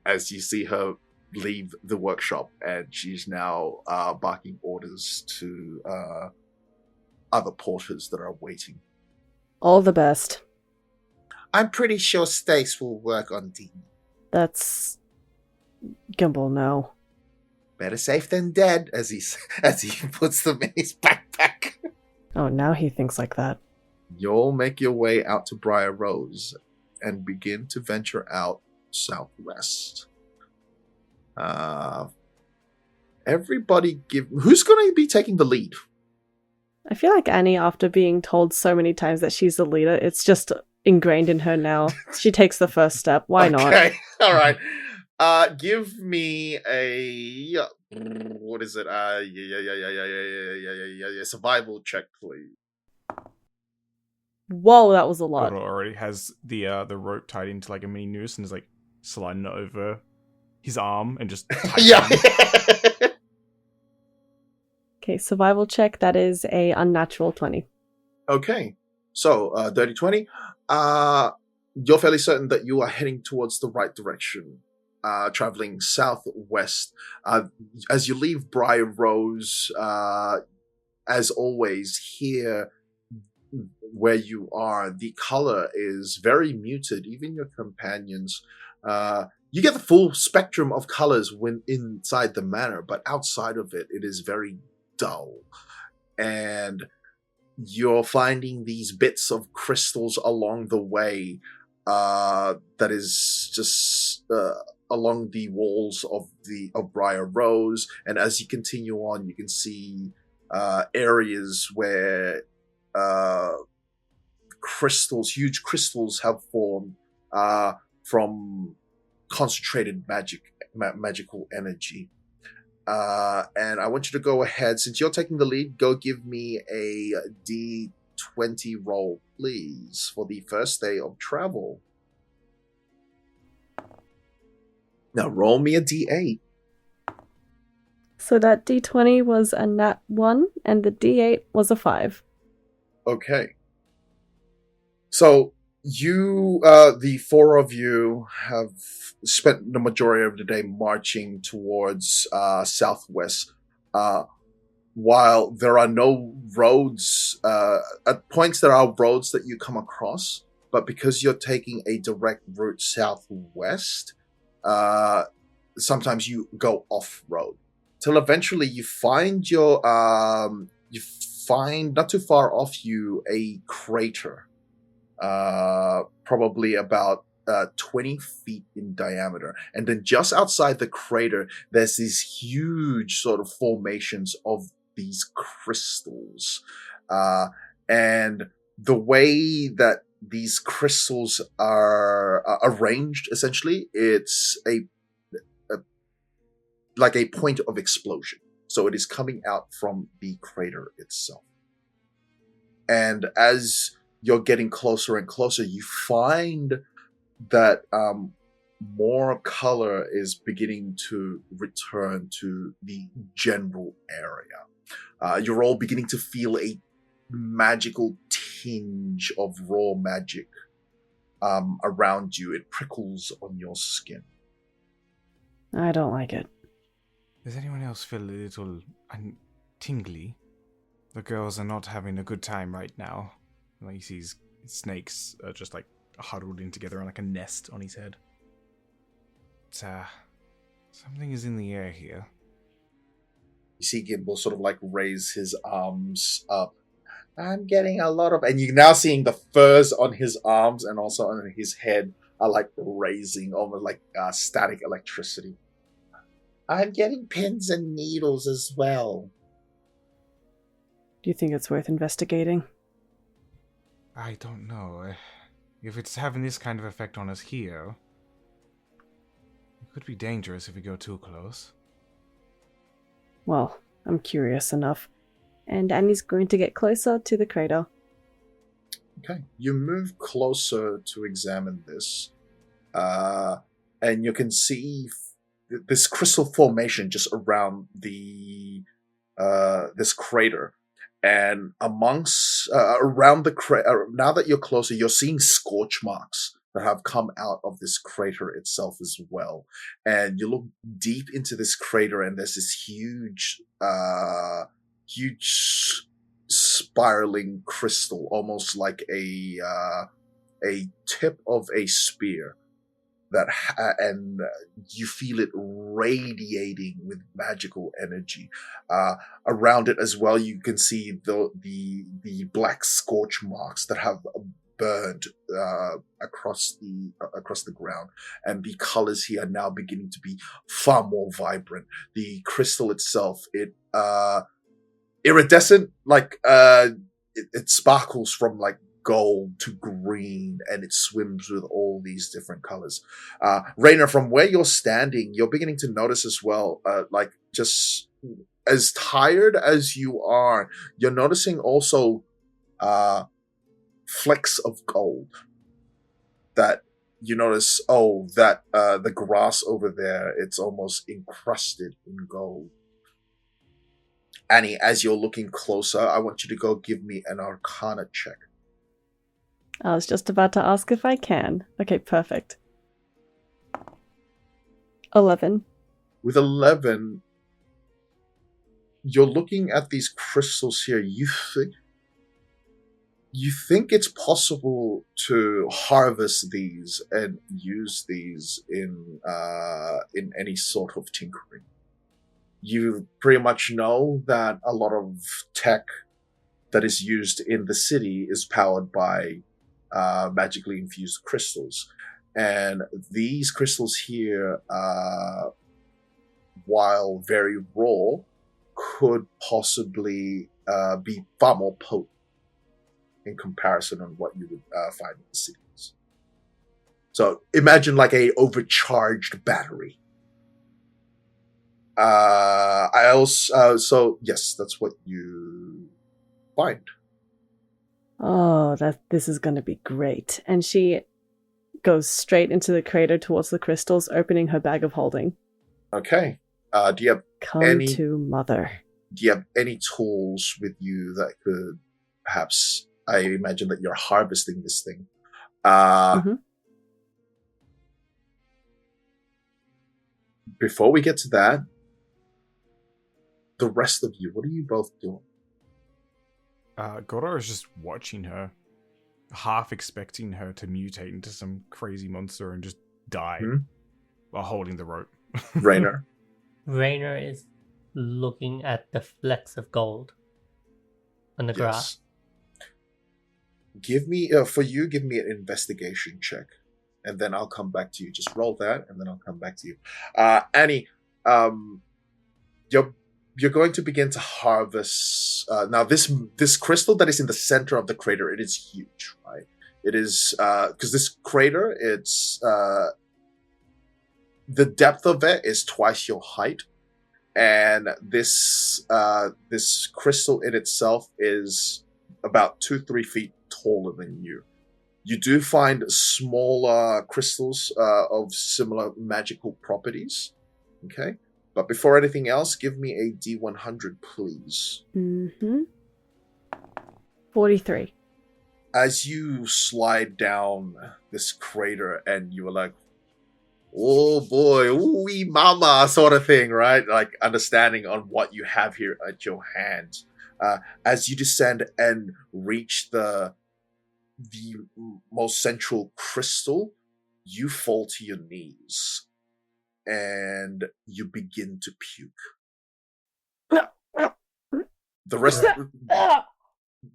S1: As you see her leave the workshop, and she's now barking orders to other porters that are waiting.
S2: All the best.
S1: I'm pretty sure stakes will work on demons.
S2: That's... Gimbal, no.
S1: Better safe than dead, as he puts them in his backpack.
S2: Oh, now he thinks like that.
S1: You'll make your way out to Briar Rose and begin to venture out southwest. Everybody who's going to be taking the lead?
S2: I feel like Annie, after being told so many times that she's the leader, it's just ingrained in her now. She takes the first step. Why not?
S1: Okay, all right. Give me a what is it? Survival check, please.
S2: Whoa, that was a lot.
S5: Goro already has the rope tied into like a mini noose and is like sliding it over his arm and just
S1: Yeah.
S2: Okay, survival check. That is a unnatural 20.
S1: Okay, so dirty 20. You're fairly certain that you are heading towards the right direction. Traveling southwest. As you leave Briar Rose, as always, here where you are, the color is very muted. Even your companions, you get the full spectrum of colors when inside the manor, but outside of it, it is very dull. And you're finding these bits of crystals along the way, that is just along the walls of Briar Rose, and as you continue on, you can see areas where huge crystals have formed from concentrated magical energy. And I want you to go ahead, since you're taking the lead, go give me a D20 roll, please, for the first day of travel. Now roll me a D8.
S2: So that D20 was a nat 1, and the D8 was a 5.
S1: Okay. So you, the 4 of you, have spent the majority of the day marching towards southwest. While there are no roads, at points there are roads that you come across, but because you're taking a direct route southwest, sometimes you go off-road till eventually you find you find not too far off you a crater, probably about 20 feet in diameter. And then just outside the crater, there's these huge sort of formations of these crystals. And the way that these crystals are arranged, essentially, it's like a point of explosion. So it is coming out from the crater itself. And as you're getting closer and closer, you find that more color is beginning to return to the general area. You're all beginning to feel a magical tinge of raw magic around you. It prickles on your skin.
S2: I don't like it.
S3: Does anyone else feel a little tingly? The girls are not having a good time right now. Like, he sees snakes just like huddled in together on like a nest on his head. Something is in the air here.
S1: You see Gimbal sort of like raise his arms up. I'm getting a lot of, and you're now seeing the furs on his arms and also on his head are like raising, almost like static electricity. I'm getting pins and needles as well.
S2: Do you think it's worth investigating?
S3: I don't know. If it's having this kind of effect on us here, it could be dangerous if we go too close.
S2: Well, I'm curious enough. And Annie's going to get closer to the crater.
S1: Okay. You move closer to examine this. And you can see this crystal formation just around the this crater. And amongst around the crater, now that you're closer, you're seeing scorch marks that have come out of this crater itself as well. And you look deep into this crater, and there's this huge spiraling crystal, almost like a tip of a spear. And you feel it radiating with magical energy. Around it as well, you can see the black scorch marks that have burned across the ground, and the colors here are now beginning to be far more vibrant. The crystal itself, iridescent, like it sparkles from like gold to green, and it swims with all these different colors. Rainer, from where you're standing, you're beginning to notice as well, like just as tired as you are, you're noticing also flecks of gold that you notice. Oh, that the grass over there, it's almost encrusted in gold. Annie, as you're looking closer, I want you to go give me an Arcana check.
S2: I was just about to ask if I can. Okay, perfect. 11.
S1: With 11, you're looking at these crystals here. You think it's possible to harvest these and use these in any sort of tinkering. You pretty much know that a lot of tech that is used in the city is powered by magically infused crystals. And these crystals here, while very raw, could possibly be far more potent in comparison on what you would find in the cities. So imagine like a overcharged battery. So yes, that's what you find.
S2: Oh, this is going to be great. And she goes straight into the crater towards the crystals, opening her bag of holding.
S1: Okay. Do you have
S2: Come to mother.
S1: Do you have any tools with you that could perhaps? I imagine that you're harvesting this thing. Before we get to that, the rest of you, what are you both doing?
S5: Godor is just watching her, half expecting her to mutate into some crazy monster and just die while holding the rope.
S1: Rainer?
S4: Rainer is looking at the flecks of gold on the grass.
S1: Give me give me an investigation check, and then I'll come back to you. Just roll that, and then I'll come back to you. Annie, you're going to begin to harvest. Now, this crystal that is in the center of the crater, it is huge, right? It is because this crater, it's the depth of it is twice your height, and this crystal in itself is about 2-3 feet taller than you. You do find smaller crystals of similar magical properties. Okay, but before anything else, give me a D100, please.
S2: 43.
S1: As you slide down this crater, and you were like, "Oh boy, ooh mama," sort of thing, right? Like understanding on what you have here at your hands. As you descend and reach the most central crystal, you fall to your knees and you begin to puke. The rest of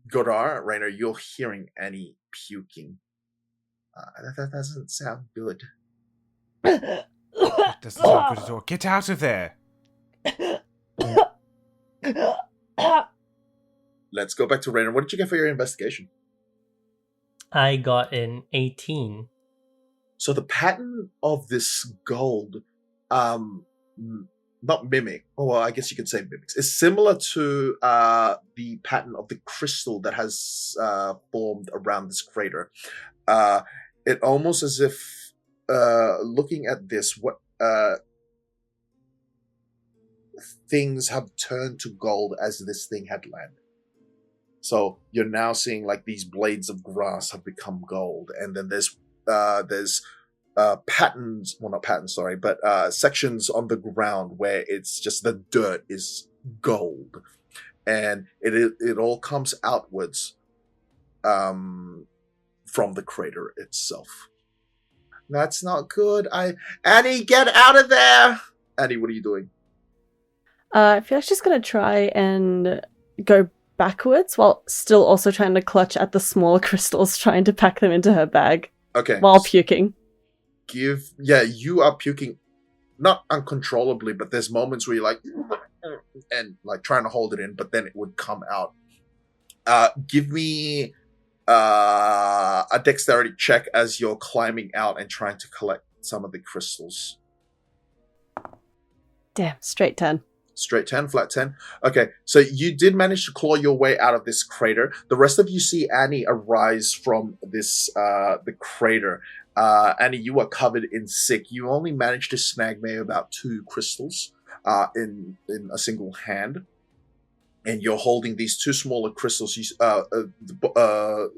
S1: Godar, Rainer, you're hearing Annie puking. That doesn't sound good.
S3: That doesn't sound good at all. Get out of there!
S1: Let's go back to Rainer. What did you get for your investigation?
S4: I got an 18.
S1: So the pattern of this gold, not mimic, well, I guess you could say mimics, is similar to the pattern of the crystal that has formed around this crater. It almost as if, looking at this, what things have turned to gold as this thing had landed. So you're now seeing like these blades of grass have become gold, and then there's patterns, well not patterns, sorry, but sections on the ground where it's just the dirt is gold, and it all comes outwards from the crater itself. That's not good. Annie, get out of there! Annie, what are you doing?
S2: I feel like she's going to try and go backwards while still also trying to clutch at the smaller crystals, trying to pack them into her bag.
S1: Okay.
S2: While puking.
S1: You are puking, not uncontrollably, but there's moments where you're like, and like trying to hold it in, but then it would come out. Give me a dexterity check as you're climbing out and trying to collect some of the crystals.
S2: Damn, straight 10.
S1: Straight 10, flat 10. Okay, so you did manage to claw your way out of this crater. The rest of you see Annie arise from this the crater. Annie, you are covered in sick. You only managed to snag maybe about 2 crystals in a single hand. And you're holding these 2 smaller crystals.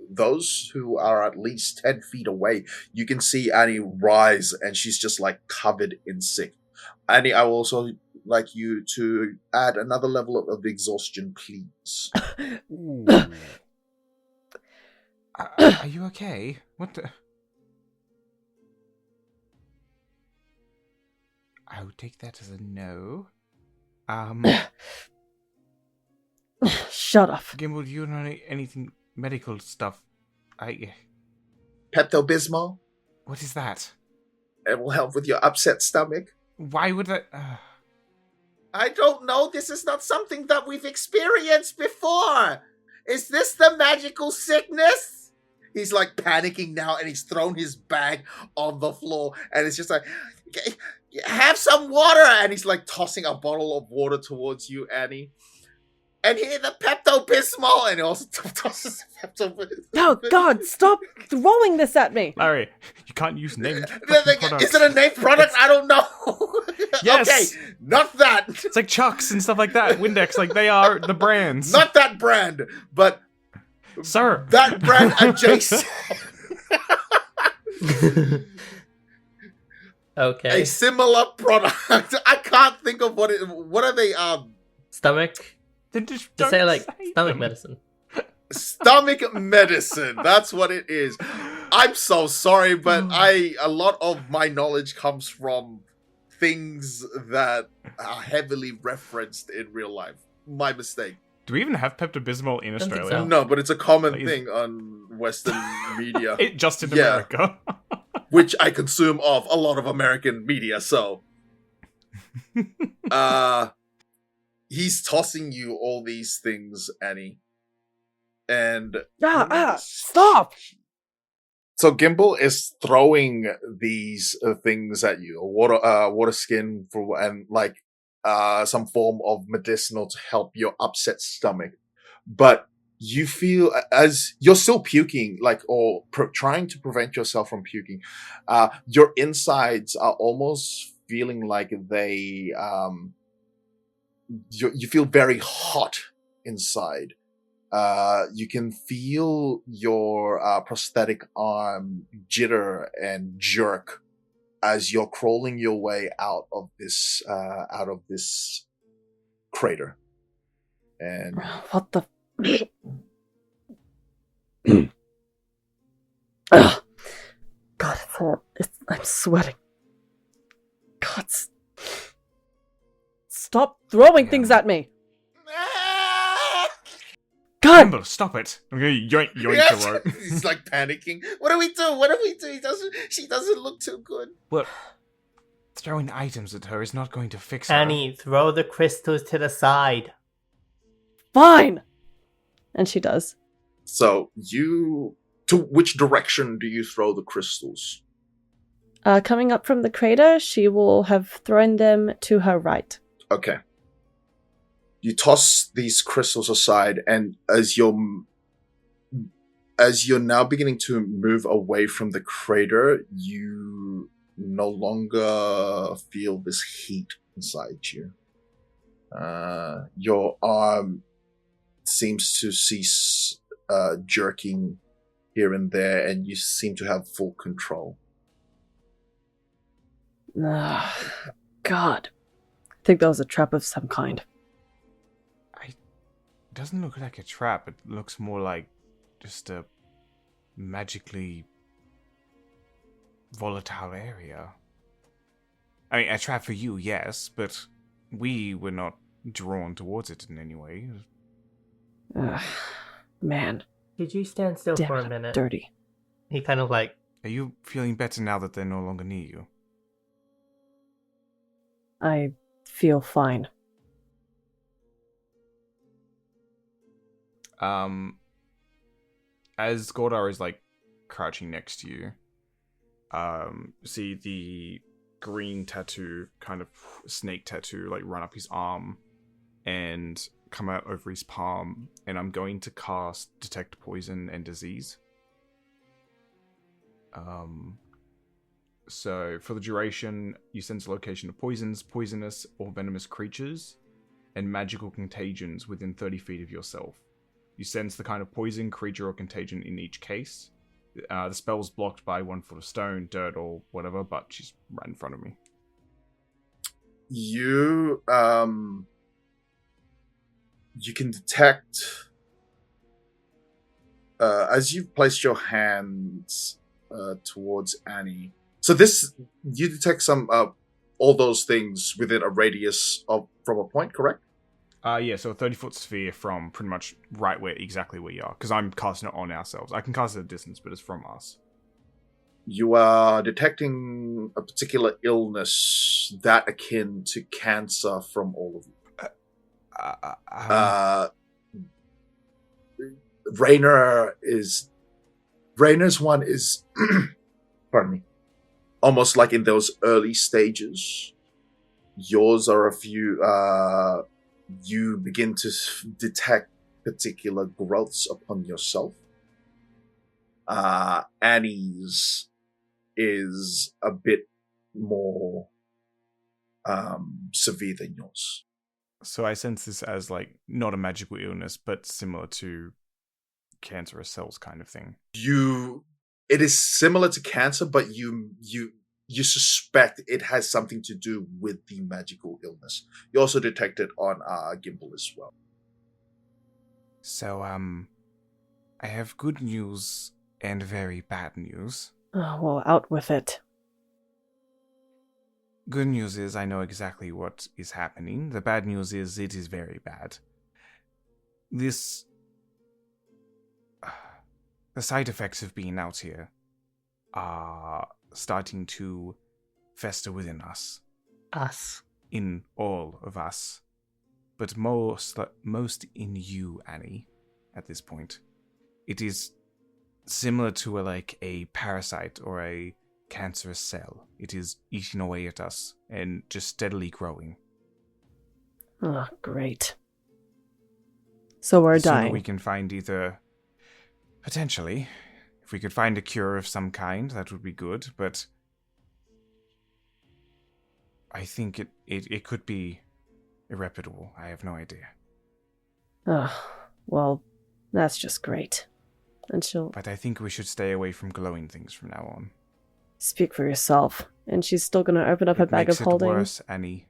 S1: Those who are at least 10 feet away, you can see Annie rise, and she's just like covered in sick. Annie, I will also like you to add another level of exhaustion, please.
S3: Are you okay? What the... I would take that as a no.
S2: Shut up.
S3: Gimbal, do you know anything medical stuff?
S1: Pepto-Bismol?
S3: What is that?
S1: It will help with your upset stomach.
S3: Why would that...
S1: I don't know. This is not something that we've experienced before. Is this the magical sickness? He's like panicking now, and he's thrown his bag on the floor, and it's just like, have some water. And he's like tossing a bottle of water towards you, Annie. And here, the Pepto-Bismol, and he also tosses Pepto-Bismol.
S2: Oh God! Stop throwing this at me.
S5: Larry, you can't use named products.
S1: Is it a named product? I don't know.
S5: Yes.
S1: Okay, not that.
S5: It's like Chucks and stuff like that. Windex, like they are the brands.
S1: Not that brand, but
S5: sir,
S1: that brand adjacent.
S4: Okay.
S1: A similar product. I can't think of what are they?
S4: Stomach.
S5: Just
S4: say like stomach
S5: them.
S4: medicine.
S1: Stomach medicine. That's what it is. I'm so sorry, but a lot of my knowledge comes from things that are heavily referenced in real life. My mistake.
S5: Do we even have Pepto-Bismol in
S4: Don't think
S5: Australia?
S4: so.
S1: No, but it's a common
S5: Like,
S1: thing on Western media.
S5: Just in
S1: Yeah.
S5: America.
S1: Which I consume of a lot of American media, so he's tossing you all these things, Annie. And
S2: Stop!
S1: so Gimbal is throwing these things at you, water skin and like some form of medicinal to help your upset stomach. But you feel as you're still puking, like, or trying to prevent yourself from puking. Your insides are almost feeling like they, you feel very hot inside. You can feel your prosthetic arm jitter and jerk as you're crawling your way out of this crater. And
S2: What the? Ugh. God, it's hot. I'm sweating. God, stop throwing things at me. God!
S5: Campbell, stop it! I'm gonna yoink the rope.
S1: He's like panicking. What do we do? What do we do? She doesn't look too good.
S3: Well, throwing items at her is not going to fix her.
S4: Annie, throw the crystals to the side.
S2: Fine! And she does.
S1: So to which direction do you throw the crystals?
S2: Coming up from the crater, she will have thrown them to her right.
S1: Okay. You toss these crystals aside, and as you're now beginning to move away from the crater, you no longer feel this heat inside you. Your arm seems to cease jerking here and there, and you seem to have full control.
S2: Ugh, God. I think that was a trap of some kind.
S3: It doesn't look like a trap. It looks more like just a magically volatile area. I mean, a trap for you, yes, but we were not drawn towards it in any way.
S2: Ugh, man.
S4: Could you stand still
S2: Damn
S4: for
S2: it,
S4: a minute?
S2: dirty.
S4: He kind of like,
S3: Are you feeling better now that they're no longer near you?
S2: I feel fine.
S5: As Gordar is like crouching next to you, see the green tattoo, kind of snake tattoo, like run up his arm and come out over his palm, and I'm going to cast Detect Poison and Disease. So for the duration, you sense the location of poisons, poisonous or venomous creatures, and magical contagions within 30 feet of yourself. You sense the kind of poison, creature, or contagion in each case. The spell's blocked by 1 foot of stone, dirt, or whatever, but she's right in front of me.
S1: You can detect as you've placed your hands towards Annie. So you detect some all those things within a radius of from a point, correct?
S5: Yeah, so a 30-foot sphere from pretty much exactly where you are, because I'm casting it on ourselves. I can cast it at a distance, but it's from us.
S1: You are detecting a particular illness that akin to cancer from all of you. Rainer's one is, pardon me, almost like in those early stages. Yours are a few, you begin to detect particular growths upon yourself. Annie's is a bit more severe than yours.
S5: So I sense this as like not a magical illness, but similar to cancerous cells kind of thing.
S1: It is similar to cancer, but you suspect it has something to do with the magical illness. You also detect it on Gimbal as well.
S3: So, I have good news and very bad news.
S2: Oh, well, out with it.
S3: good news is I know exactly what is happening. The bad news is it is very bad. This... the side effects of being out here are starting to fester within us.
S4: Us.
S3: In all of us. But most in you, Annie, at this point. It is similar to a parasite or a cancerous cell. It is eating away at us and just steadily growing.
S2: Oh, great. So we're
S3: The sooner
S2: dying.
S3: we can find either... potentially. If we could find a cure of some kind, that would be good, but... I think it could be irreparable. I have no idea.
S2: Oh, well, that's just great. And she'll
S3: But I think we should stay away from glowing things from now on.
S2: speak for yourself. And she's still going to open up her bag of holding.
S3: It makes it worse, Annie.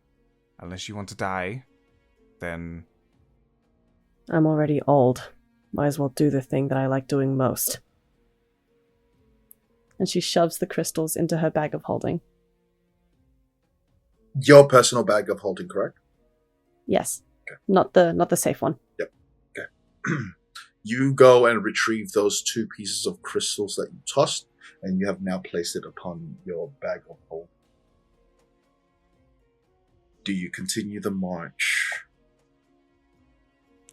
S3: Unless you want to die, then...
S2: I'm already old. Might as well do the thing that I like doing most. And she shoves the crystals into her bag of holding.
S1: Your personal bag of holding, correct?
S2: Yes.
S1: Okay.
S2: Not the safe one.
S1: Yep. Okay. You go and retrieve those 2 pieces of crystals that you tossed, and you have now placed it upon your bag of holding. Do you continue the march?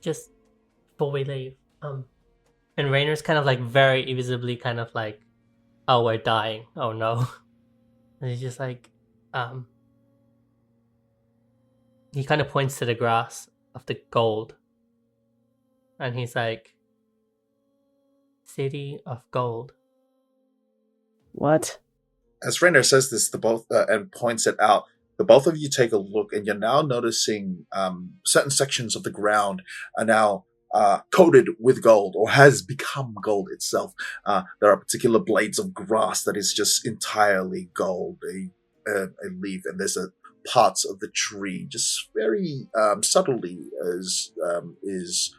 S4: Just before we leave, and Rainer's kind of like very visibly kind of like, oh, we're dying. Oh no. And he's just like, he kind of points to the grass of the gold. And he's like, City of Gold.
S2: What?
S1: As Rainer says this, the both and points it out, the both of you take a look, and you're now noticing certain sections of the ground are now coated with gold, or has become gold itself. There are particular blades of grass that is just entirely gold, a leaf, and there's parts of the tree just very subtly is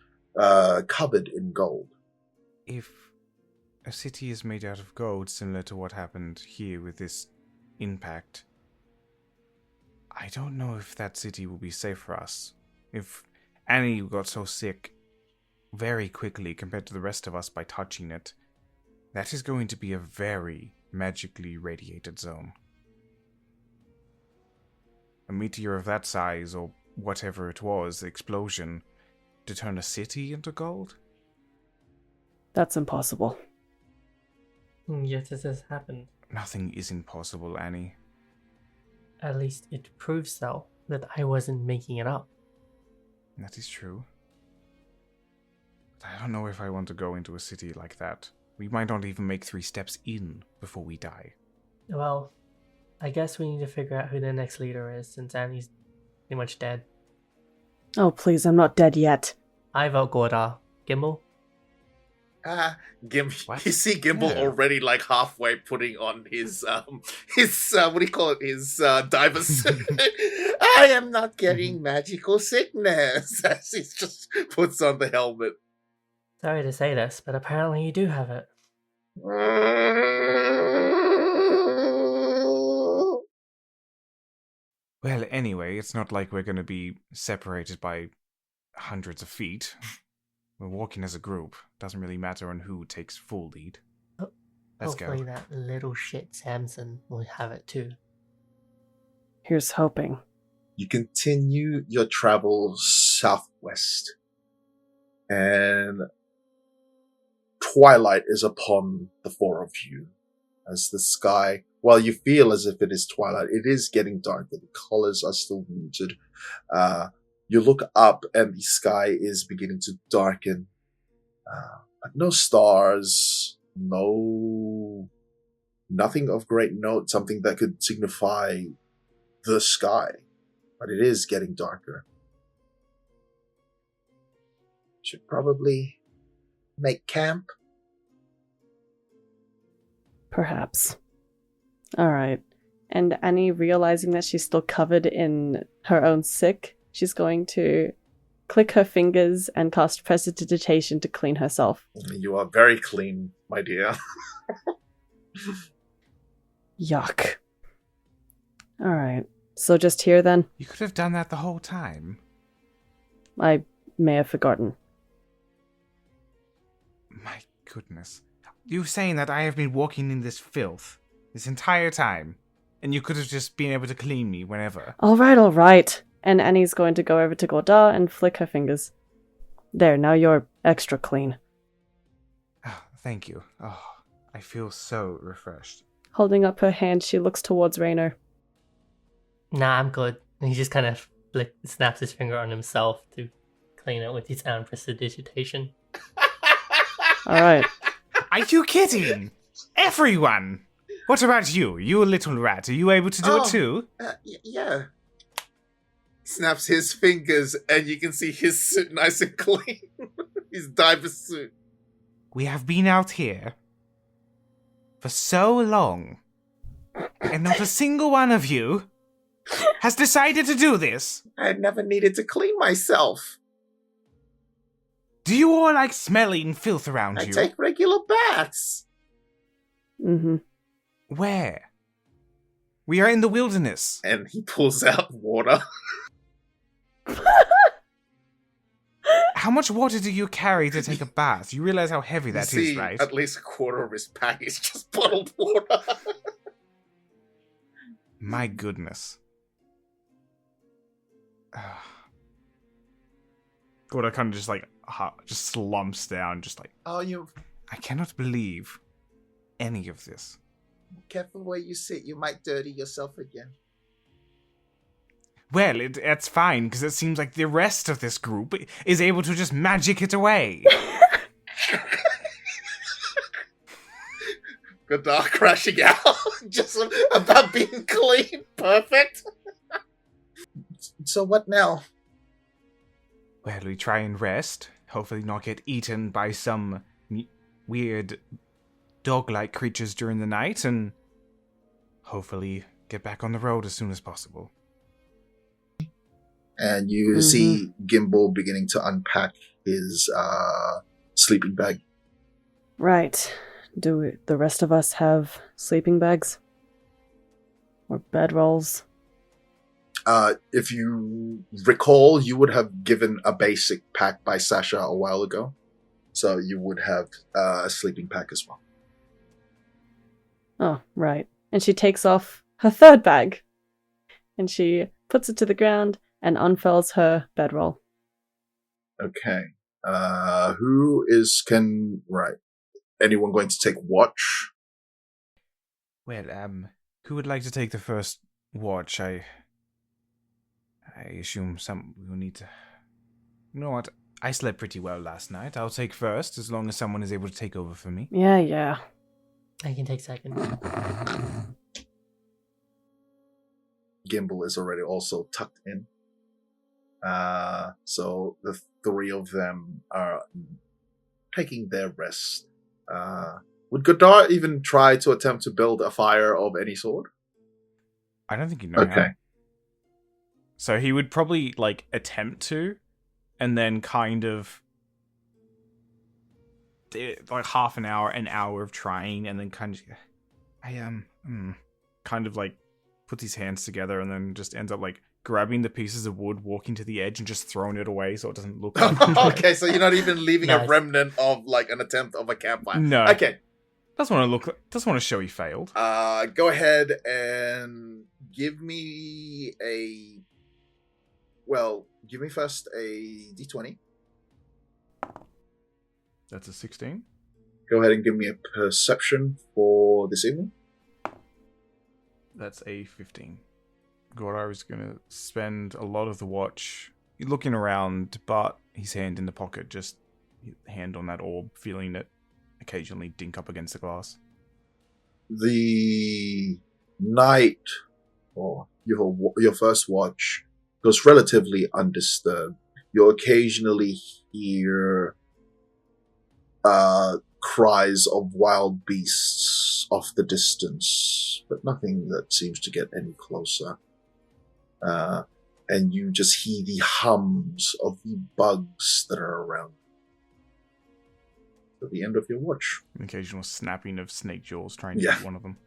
S1: covered in gold.
S3: If a city is made out of gold, similar to what happened here with this impact, I don't know if that city will be safe for us. If Annie got so sick very quickly compared to the rest of us by touching it, that is going to be a very magically radiated zone. A meteor of that size, or whatever it was, the explosion, to turn a city into gold?
S2: That's impossible.
S4: Yes, this has happened.
S3: Nothing is impossible, Annie.
S4: At least it proves so, that I wasn't making it up.
S3: That is true. But I don't know if I want to go into a city like that. We might not even make 3 steps in before we die.
S4: Well, I guess we need to figure out who the next leader is, since Annie's pretty much dead.
S2: Oh, please, I'm not dead yet.
S4: I vote Gordar. Gimbal?
S1: You see Gimbal already like halfway putting on his what do you call it? His diver suit. I am not getting magical sickness as he just puts on the helmet.
S4: Sorry to say this, but apparently you do have it.
S3: Well, anyway, it's not like we're going to be separated by hundreds of feet. We're walking as a group. Doesn't really matter on who takes full lead. Let's
S4: Hopefully
S3: go.
S4: that little shit Samson will have it too.
S2: Here's hoping.
S1: You continue your travel southwest, and twilight is upon the 4 of you. As the sky, while you feel as if it is twilight, it is getting darker. The colors are still muted. You look up and the sky is beginning to darken. But no stars, nothing of great note, something that could signify the sky. But it is getting darker. Should probably make camp.
S2: Perhaps. Alright. And Annie, realizing that she's still covered in her own sick, she's going to click her fingers and cast prestidigitation to clean herself.
S1: You are very clean, my dear.
S2: Yuck. Alright. So just here then?
S3: You could have done that the whole time.
S2: I may have forgotten.
S3: My goodness. You saying that I have been walking in this filth this entire time, and you could have just been able to clean me whenever.
S2: All right. And Annie's going to go over to Gorda and flick her fingers. There, now you're extra clean.
S3: Oh, thank you. Oh, I feel so refreshed.
S2: Holding up her hand, she looks towards Raynor.
S4: Nah, I'm good. And he just kind of snaps his finger on himself to clean it with his own prestidigitation.
S2: All right.
S3: Are you kidding? Everyone! What about you? You little rat. Are you able to do it too?
S1: Yeah. Snaps his fingers, and you can see his suit nice and clean. His diver suit.
S3: We have been out here for so long, and not a single one of you has decided to do this.
S1: I never needed to clean myself.
S3: Do you all like smelling filth around
S1: I
S3: you?
S1: take regular baths.
S2: Mm-hmm.
S3: Where? We are in the wilderness.
S1: And he pulls out water.
S3: How much water do you carry to take a bath? You realize how heavy that
S1: You
S3: is,
S1: see,
S3: right?
S1: at least a quarter of his pack is just bottled water.
S3: My goodness.
S5: Gorda kind of just like just slumps down, just like,
S1: Oh, you
S3: I cannot believe any of this.
S1: careful where you sit. You might dirty yourself again.
S3: Well, it's fine, because it seems like the rest of this group is able to just magic it away.
S1: Godard crashing out. Just about being clean. Perfect. So what now?
S3: Well, we try and rest, hopefully not get eaten by some weird dog-like creatures during the night, and hopefully get back on the road as soon as possible.
S1: And you see Gimbal beginning to unpack his sleeping bag.
S2: Right. Do the rest of us have sleeping bags? Or bedrolls?
S1: If you recall, you would have given a basic pack by Sasha a while ago. So you would have a sleeping pack as well.
S2: Oh, right. And she takes off her third bag. And she puts it to the ground and unfurls her bedroll.
S1: Okay. Right. Anyone going to take watch?
S3: Well, who would like to take the first watch? I assume some will need to... You know what? I slept pretty well last night. I'll take first, as long as someone is able to take over for me.
S2: Yeah.
S4: I can take second.
S1: Gimbal is already also tucked in. So the three of them are taking their rest. Would Godard even try to attempt to build a fire of any sort?
S3: I don't think you know
S1: Okay.
S3: how. So he would probably, attempt to, and then kind of... half an hour of trying, and then kind of, puts his hands together, and then just ends up, grabbing the pieces of wood, walking to the edge, and just throwing it away so it doesn't look like...
S1: Okay, so you're not even leaving a
S4: Nice.
S1: remnant of, an attempt of a campfire.
S3: No.
S1: Okay.
S3: Doesn't want to show he failed.
S1: Go ahead and give me give me first a d20.
S5: that's a 16.
S1: Go ahead and give me a perception for this evening.
S5: That's a 15. Gorda is going to spend a lot of the watch looking around, but his hand in the pocket, just hand on that orb, feeling it occasionally dink up against the glass.
S1: The night, or your first watch, goes relatively undisturbed. You'll occasionally hear cries of wild beasts off the distance, but nothing that seems to get any closer. And you just hear the hums of the bugs that are around. At the end of your watch.
S5: An occasional snapping of snake jaws trying to
S1: Yeah.
S5: eat one of them.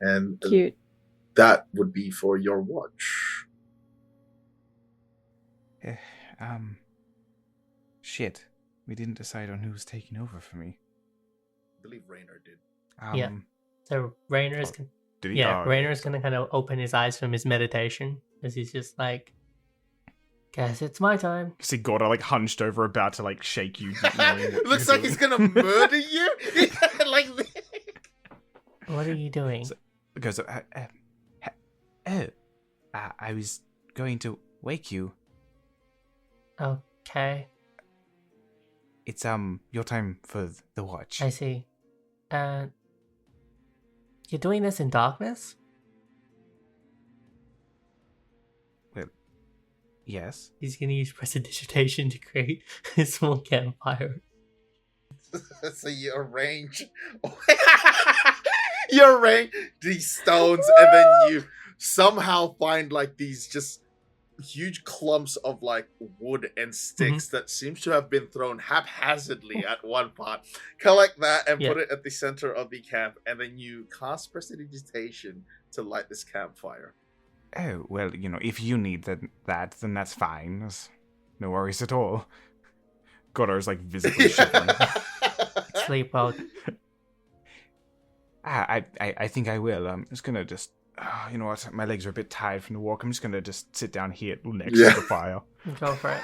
S1: And
S2: Cute.
S1: that would be for your watch.
S3: Shit. We didn't decide on who's taking over for me.
S1: I believe Raynor did.
S4: Yeah. So Raynor's
S5: Did he?
S4: Yeah,
S5: Oh,
S4: Raynor's gonna kind of open his eyes from his meditation as he's just like, guess it's my time.
S5: See Gordo like hunched over, about to like shake you. knowing what
S1: Looks
S5: you're
S1: like he's
S5: doing.
S1: gonna murder you. Like,
S4: What are you doing?
S3: Goes, I was going to wake you.
S4: Okay,
S3: It's your time for the watch.
S4: I see. You're doing this in darkness?
S3: Well, yes.
S4: He's gonna use prestidigitation to create a small campfire.
S1: so you arrange these stones, and then you somehow find like these just huge clumps of like wood and sticks that seems to have been thrown haphazardly at one part. Collect that and put it at the center of the camp, and then you cast prestidigitation to light this campfire.
S3: Oh, well, if you need that, then that's fine. There's no worries at all.
S5: Gordo's like visibly shivering.
S4: Sleep well.
S3: I think I will. I'm just gonna you know what? My legs are a bit tired from the walk. I'm just gonna just sit down here next to the fire.
S4: Go for it.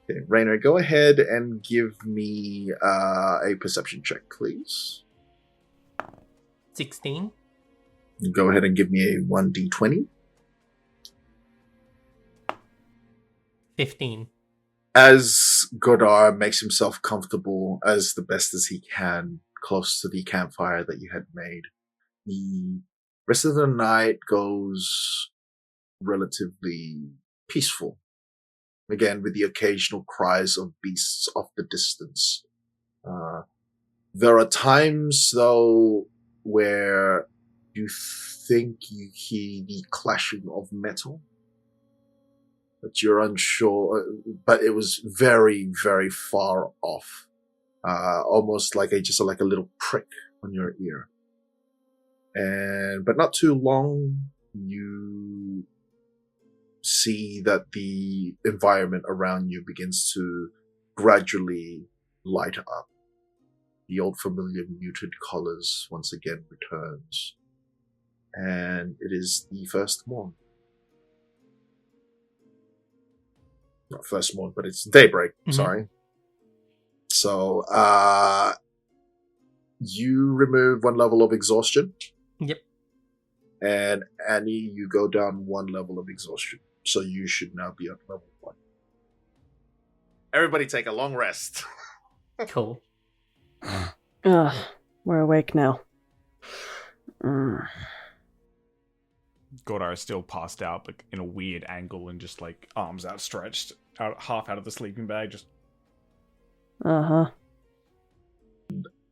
S1: Okay, Raynor, go ahead and give me a perception check, please.
S4: 16.
S1: Go ahead and give me a 1d20.
S4: 15.
S1: As Godar makes himself comfortable as the best as he can close to the campfire that you had made, the rest of the night goes relatively peaceful. Again, with the occasional cries of beasts off the distance. There are times, though, where you think you hear the clashing of metal, but you're unsure. But it was very, very far off, almost like a little prick on your ear. But not too long, you see that the environment around you begins to gradually light up. The old familiar muted colors once again returns. And it is the first morn. Not first morn, but it's daybreak, sorry. So, you remove 1 level of exhaustion.
S4: Yep.
S1: And Annie, you go down 1 level of exhaustion. So you should now be at level 1. Everybody take a long rest.
S4: Cool.
S2: We're awake now.
S5: Gordar is still passed out, but in a weird angle and just like arms outstretched, half out of the sleeping bag. Just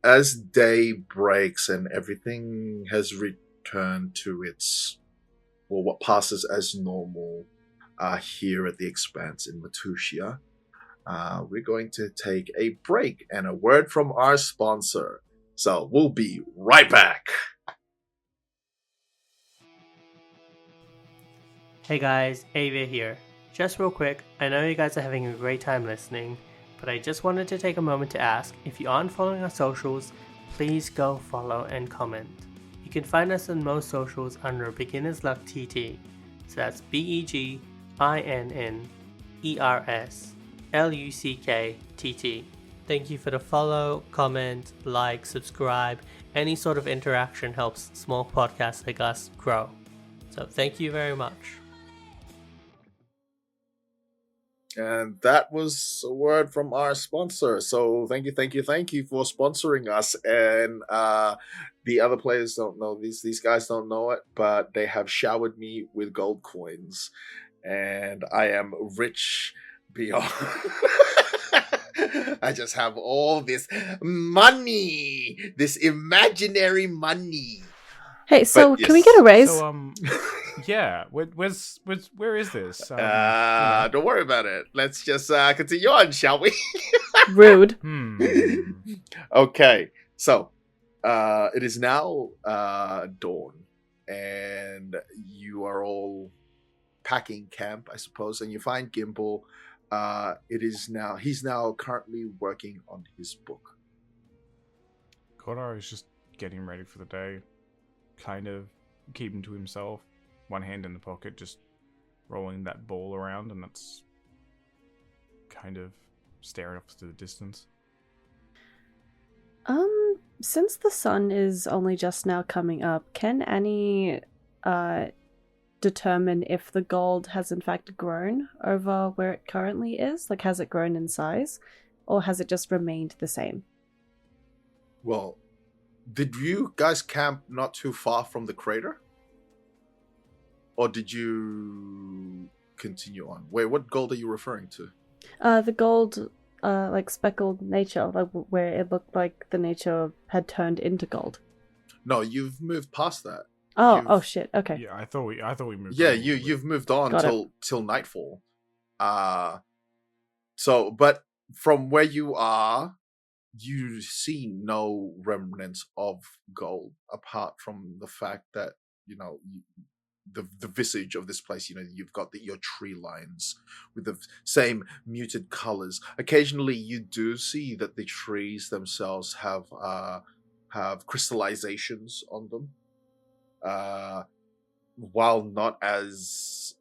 S1: As day breaks and everything has returned to its, well, what passes as normal here at the Expanse in Matusia, we're going to take a break and a word from our sponsor. So we'll be right back.
S4: Hey guys, Ava here. Just real quick, I know you guys are having a great time listening, but I just wanted to take a moment to ask, if you aren't following our socials, please go follow and comment. You can find us on most socials under Beginner's Luck TT. So that's BEGINNERSLUCKTT. Thank you for the follow, comment, like, subscribe. Any sort of interaction helps small podcasts like us grow. So thank you very much.
S1: And that was a word from our sponsor. So thank you for sponsoring us. And the other players don't know, these guys don't know it, but they have showered me with gold coins. And I am rich beyond. I just have all this money, this imaginary money.
S2: Hey, so can we get a raise?
S5: so yeah. Where is this?
S1: Don't worry about it. Let's just continue on, shall we?
S2: Rude.
S1: Okay, so it is now dawn, and you are all packing camp, I suppose, and you find Gimbal. He's now currently working on his book.
S5: Kodar is just getting ready for the day, kind of keeping to himself, one hand in the pocket, just rolling that ball around, and that's kind of staring off to the distance.
S2: Since the sun is only just now coming up, can Annie determine if the gold has in fact grown over where it currently is? Like, has it grown in size, or has it just remained the same?
S1: Well, did you guys camp not too far from the crater? Or did you continue on? Wait, what gold are you referring to?
S2: The gold, like speckled nature, like where it looked like the nature had turned into gold.
S1: No, you've moved past that.
S2: Oh shit. Okay.
S5: Yeah, I thought we moved.
S1: Yeah,
S5: on a little bit.
S1: you've moved on
S2: Got it.
S1: till nightfall. So, but from where you are, you see no remnants of gold apart from the fact that the visage of this place. You've got your tree lines with the same muted colors. Occasionally, you do see that the trees themselves have crystallizations on them. While not as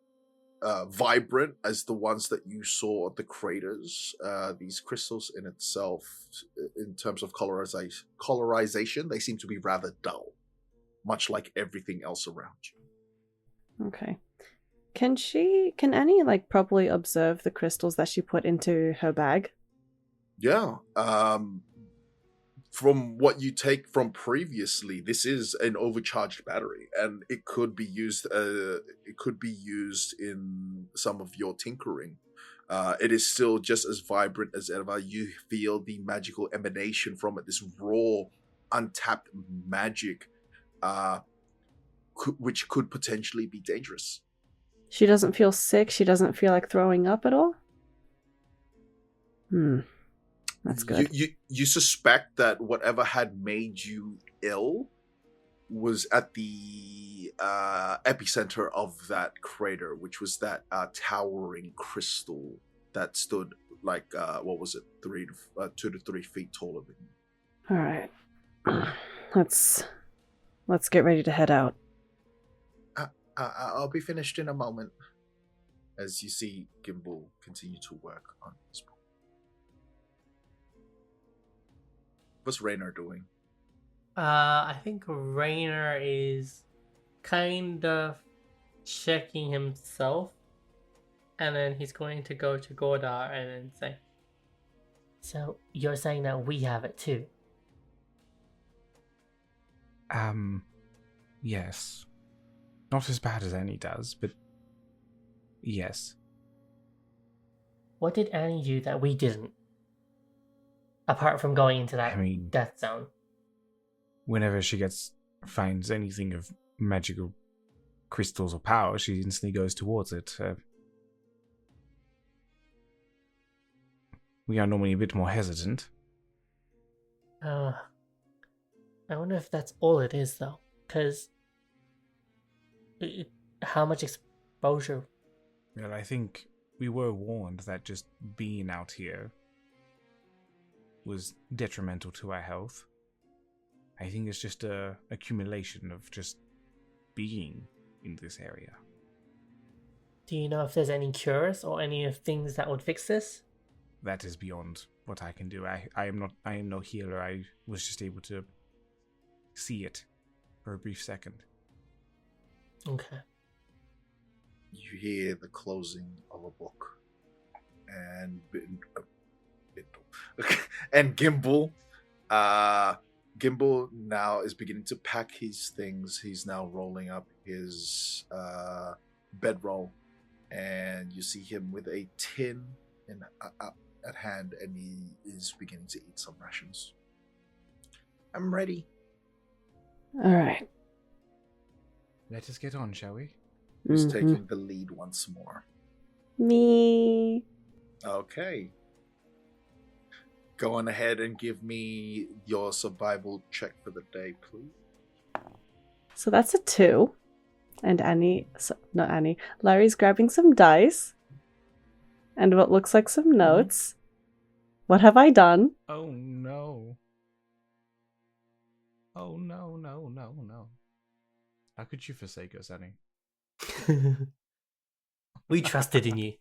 S1: vibrant as the ones that you saw at the craters, these crystals in itself, in terms of colorization, they seem to be rather dull, much like everything else around you.
S2: Okay. Can Annie like properly observe the crystals that she put into her bag?
S1: Yeah. From what you take from previously, this is an overcharged battery, and it could be used. It could be used in some of your tinkering. It is still just as vibrant as ever. You feel the magical emanation from it. This raw, untapped magic, which could potentially be dangerous.
S2: She doesn't feel sick. She doesn't feel like throwing up at all. That's good.
S1: You suspect that whatever had made you ill was at the epicenter of that crater, which was that towering crystal that stood like 2 to 3 feet taller than you.
S2: All right, let's get ready to head out.
S1: I'll be finished in a moment. As you see Gimbal continue to work on his book. What's Raynor doing?
S4: I think Raynor is kind of checking himself, and then he's going to go to Gordar and then say, "So you're saying that we have it too?"
S3: Yes. Not as bad as Annie does, but yes.
S4: What did Annie do that we didn't? Apart from going into that death zone.
S3: Whenever she finds anything of magical crystals or power, she instantly goes towards it. We are normally a bit more hesitant.
S4: I wonder if that's all it is, though. Because how much exposure?
S3: Well, I think we were warned that just being out here was detrimental to our health. I think it's just a accumulation of just being in this area.
S4: Do you know if there's any cures or any of things that would fix this?
S3: That is beyond what I can do. I am no healer. I was just able to see it for a brief second.
S4: Okay.
S1: You hear the closing of a book, and Gimbal. Gimbal now is beginning to pack his things. He's now rolling up his bedroll, and you see him with a tin at hand, and he is beginning to eat some rations. I'm ready.
S2: All right.
S3: Let us get on, shall we?
S1: Who's taking the lead once more?
S2: Me.
S1: Okay. Go on ahead and give me your survival check for the day, please.
S2: So that's a 2. And Larry's grabbing some dice. And what looks like some notes. What have I done?
S5: Oh no. Oh no. How could you forsake us, Annie?
S4: We trusted in you.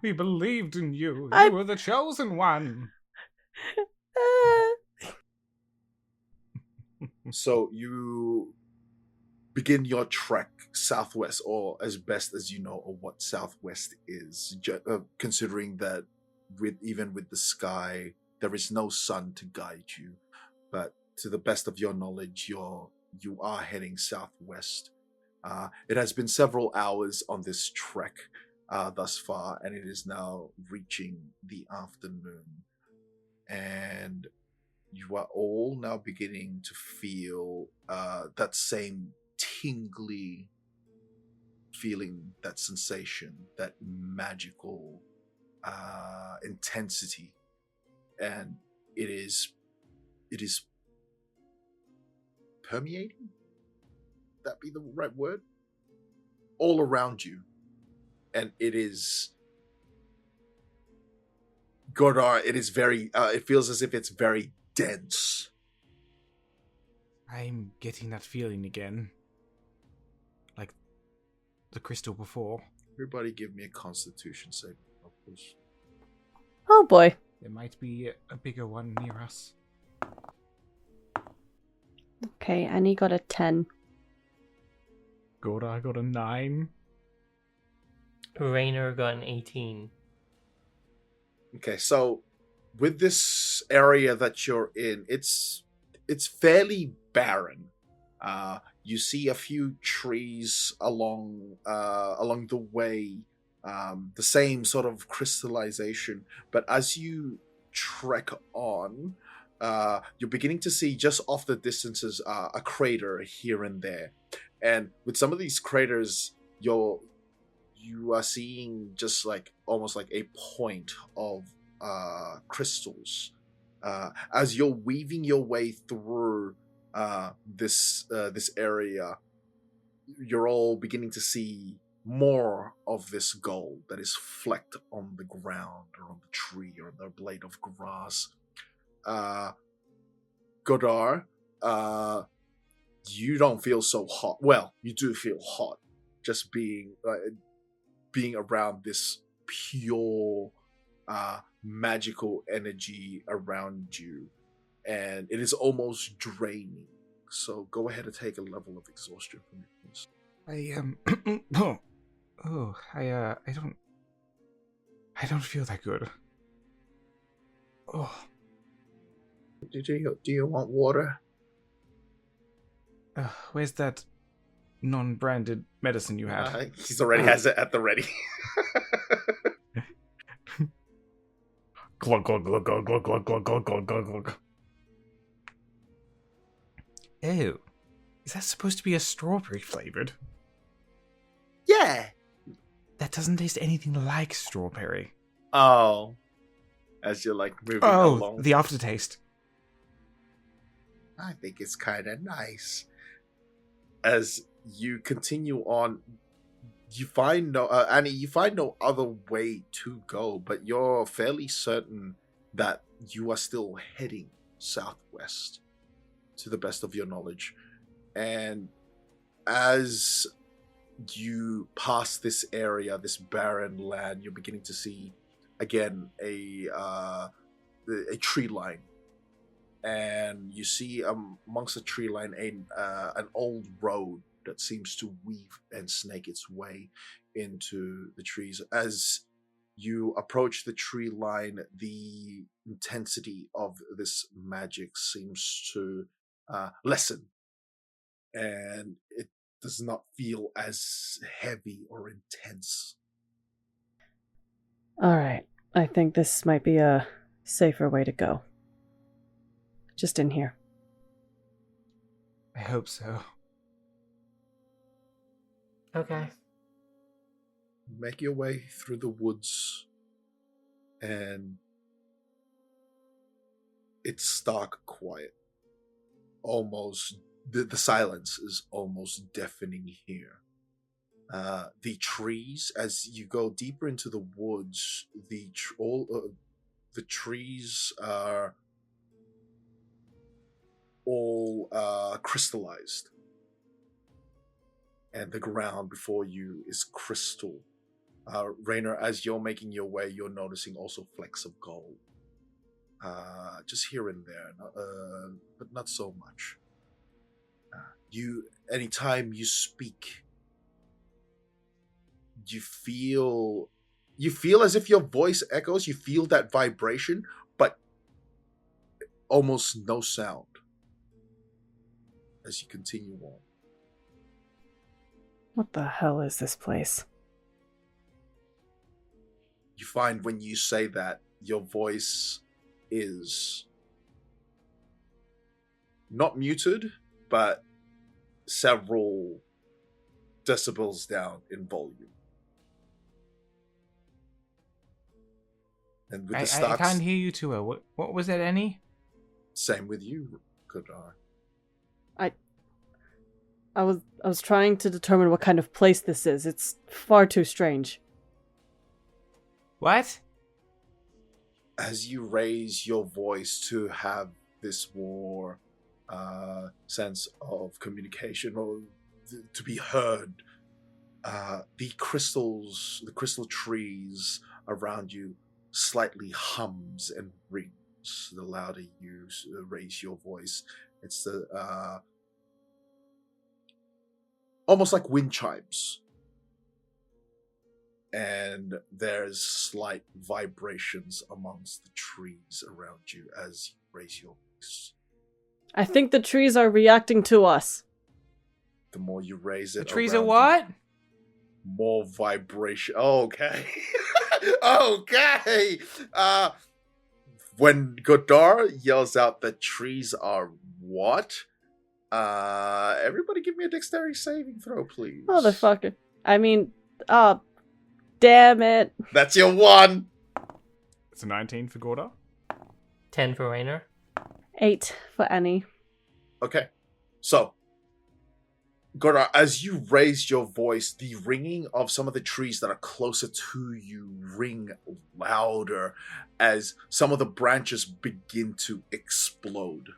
S5: We believed in you.
S2: I-
S5: You were the chosen one.
S1: So you begin your trek southwest, or as best as you know of what southwest is, considering that even with the sky, there is no sun to guide you. But to the best of your knowledge, you are heading southwest. It has been several hours on this trek thus far, and it is now reaching the afternoon. And you are all now beginning to feel that same tingly feeling, that sensation, that magical intensity, and it is permeating. That be the right word? All around you, and it is Godar. It is very. It feels as if it's very dense.
S3: I'm getting that feeling again. Like the crystal before.
S1: Everybody, give me a Constitution save, please.
S2: Oh boy.
S3: There might be a bigger one near us.
S2: Okay, Annie got a 10.
S5: I got a 9.
S4: Rainer got an 18.
S1: Okay, so with this area that you're in, it's fairly barren. You see a few trees along the way, the same sort of crystallization. But as you trek on, you're beginning to see just off the distances a crater here and there. And with some of these craters, you are seeing just like almost like a point of crystals. As you're weaving your way through this area, you're all beginning to see more of this gold that is flecked on the ground or on the tree or the blade of grass. Godar, you don't feel so hot. Well, you do feel hot, just being around this pure magical energy around you, and it is almost draining. So go ahead and take a level of exhaustion from me, please.
S3: I don't feel that good. Oh,
S1: Do you want water?
S3: where's that non-branded medicine you had?
S1: He's already has it at the ready.
S5: Glug, glug, glug, glug, glug, glug, glug, glug, glug, glug, glug.
S3: Oh, is that supposed to be a strawberry flavored?
S1: Yeah.
S3: That doesn't taste anything like strawberry.
S1: Oh. As you're like moving
S3: Oh,
S1: along.
S3: the aftertaste.
S1: I think it's kind of nice. As you continue on, you find no Annie. You find no other way to go, but you're fairly certain that you are still heading southwest, to the best of your knowledge. And as you pass this area, this barren land, you're beginning to see again a tree line. And you see amongst the tree line an old road that seems to weave and snake its way into the trees. As you approach the tree line, the intensity of this magic seems to lessen, and it does not feel as heavy or intense.
S2: Alright, I think this might be a safer way to go. Just in here.
S3: I hope so.
S4: Okay.
S1: Make your way through the woods, and it's stark quiet, almost the silence is almost deafening here. The trees, as you go deeper into the woods, the trees are all crystallized, and the ground before you is crystal. Rainer, as you're making your way, you're noticing also flecks of gold, just here and there, but not so much. Anytime you speak, you feel as if your voice echoes. You feel that vibration, but almost no sound as you continue on.
S2: What the hell is this place?
S1: You find when you say that, your voice is not muted, but several decibels down in volume. And with the
S3: I
S1: stocks,
S3: can't hear you too well. What was that, Annie?
S1: same with you, Kodar.
S2: I was trying to determine what kind of place this is. It's far too strange.
S3: What?
S1: As you raise your voice to have this more sense of communication or to be heard, the crystal trees around you slightly hums and rings the louder you raise your voice. It's the almost like wind chimes, and there's slight vibrations amongst the trees around you as you raise your voice.
S2: I think the trees are reacting to us.
S1: The more you raise it,
S3: The trees are
S1: around
S3: what?
S1: you, more vibration. Okay. Okay. When Godar yells out that trees are what? Everybody give me a dexterity saving throw, please.
S2: Motherfucker. I mean, oh, damn it.
S1: That's your one.
S5: It's a 19 for Gorda.
S4: 10 for Rainer.
S2: 8 for Annie.
S1: Okay. So, Godar, as you raise your voice, the ringing of some of the trees that are closer to you ring louder as some of the branches begin to explode.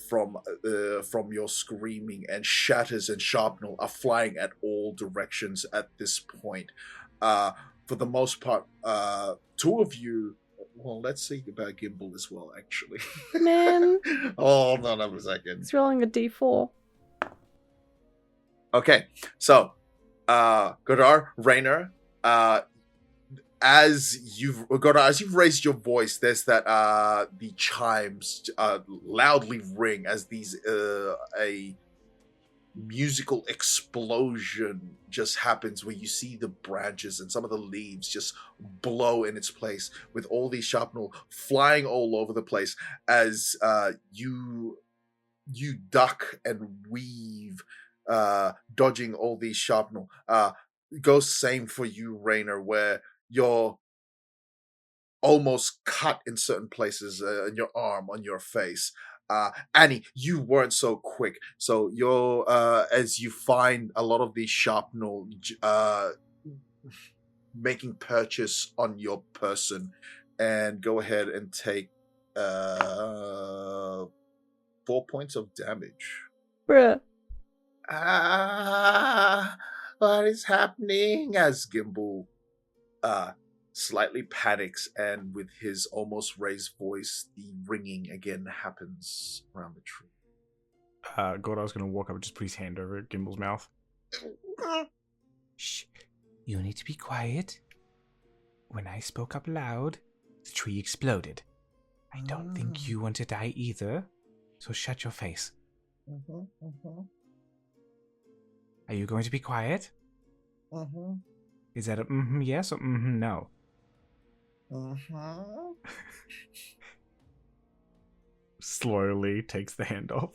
S1: From your screaming, and shatters and shrapnel are flying at all directions at this point. For the most part, two of you. Well, let's see about Gimbal as well, actually.
S2: Man.
S1: Hold on a second.
S2: It's rolling a d4.
S1: Okay, so Godar, Rainer, as you've raised your voice, there's that the chimes loudly ring as these a musical explosion just happens where you see the branches and some of the leaves just blow in its place, with all these shrapnel flying all over the place as you duck and weave, dodging all these shrapnel. Goes same for you, Rainer, where you're almost cut in certain places, in your arm, on your face. Annie, you weren't so quick, so you're as you find a lot of these shrapnel making purchase on your person, and go ahead and take 4 points of damage.
S2: Bruh.
S1: What is happening? As Gimbal slightly panics, and with his almost raised voice, the ringing again happens around the tree.
S5: Gordo's going to walk up and just put his hand over Gimbal's mouth.
S3: Shh. You need to be quiet. When I spoke up loud, the tree exploded. I don't think you want to die either, so shut your face. Are you going to be quiet? Is that a yes or no?
S5: Slowly takes the hand off.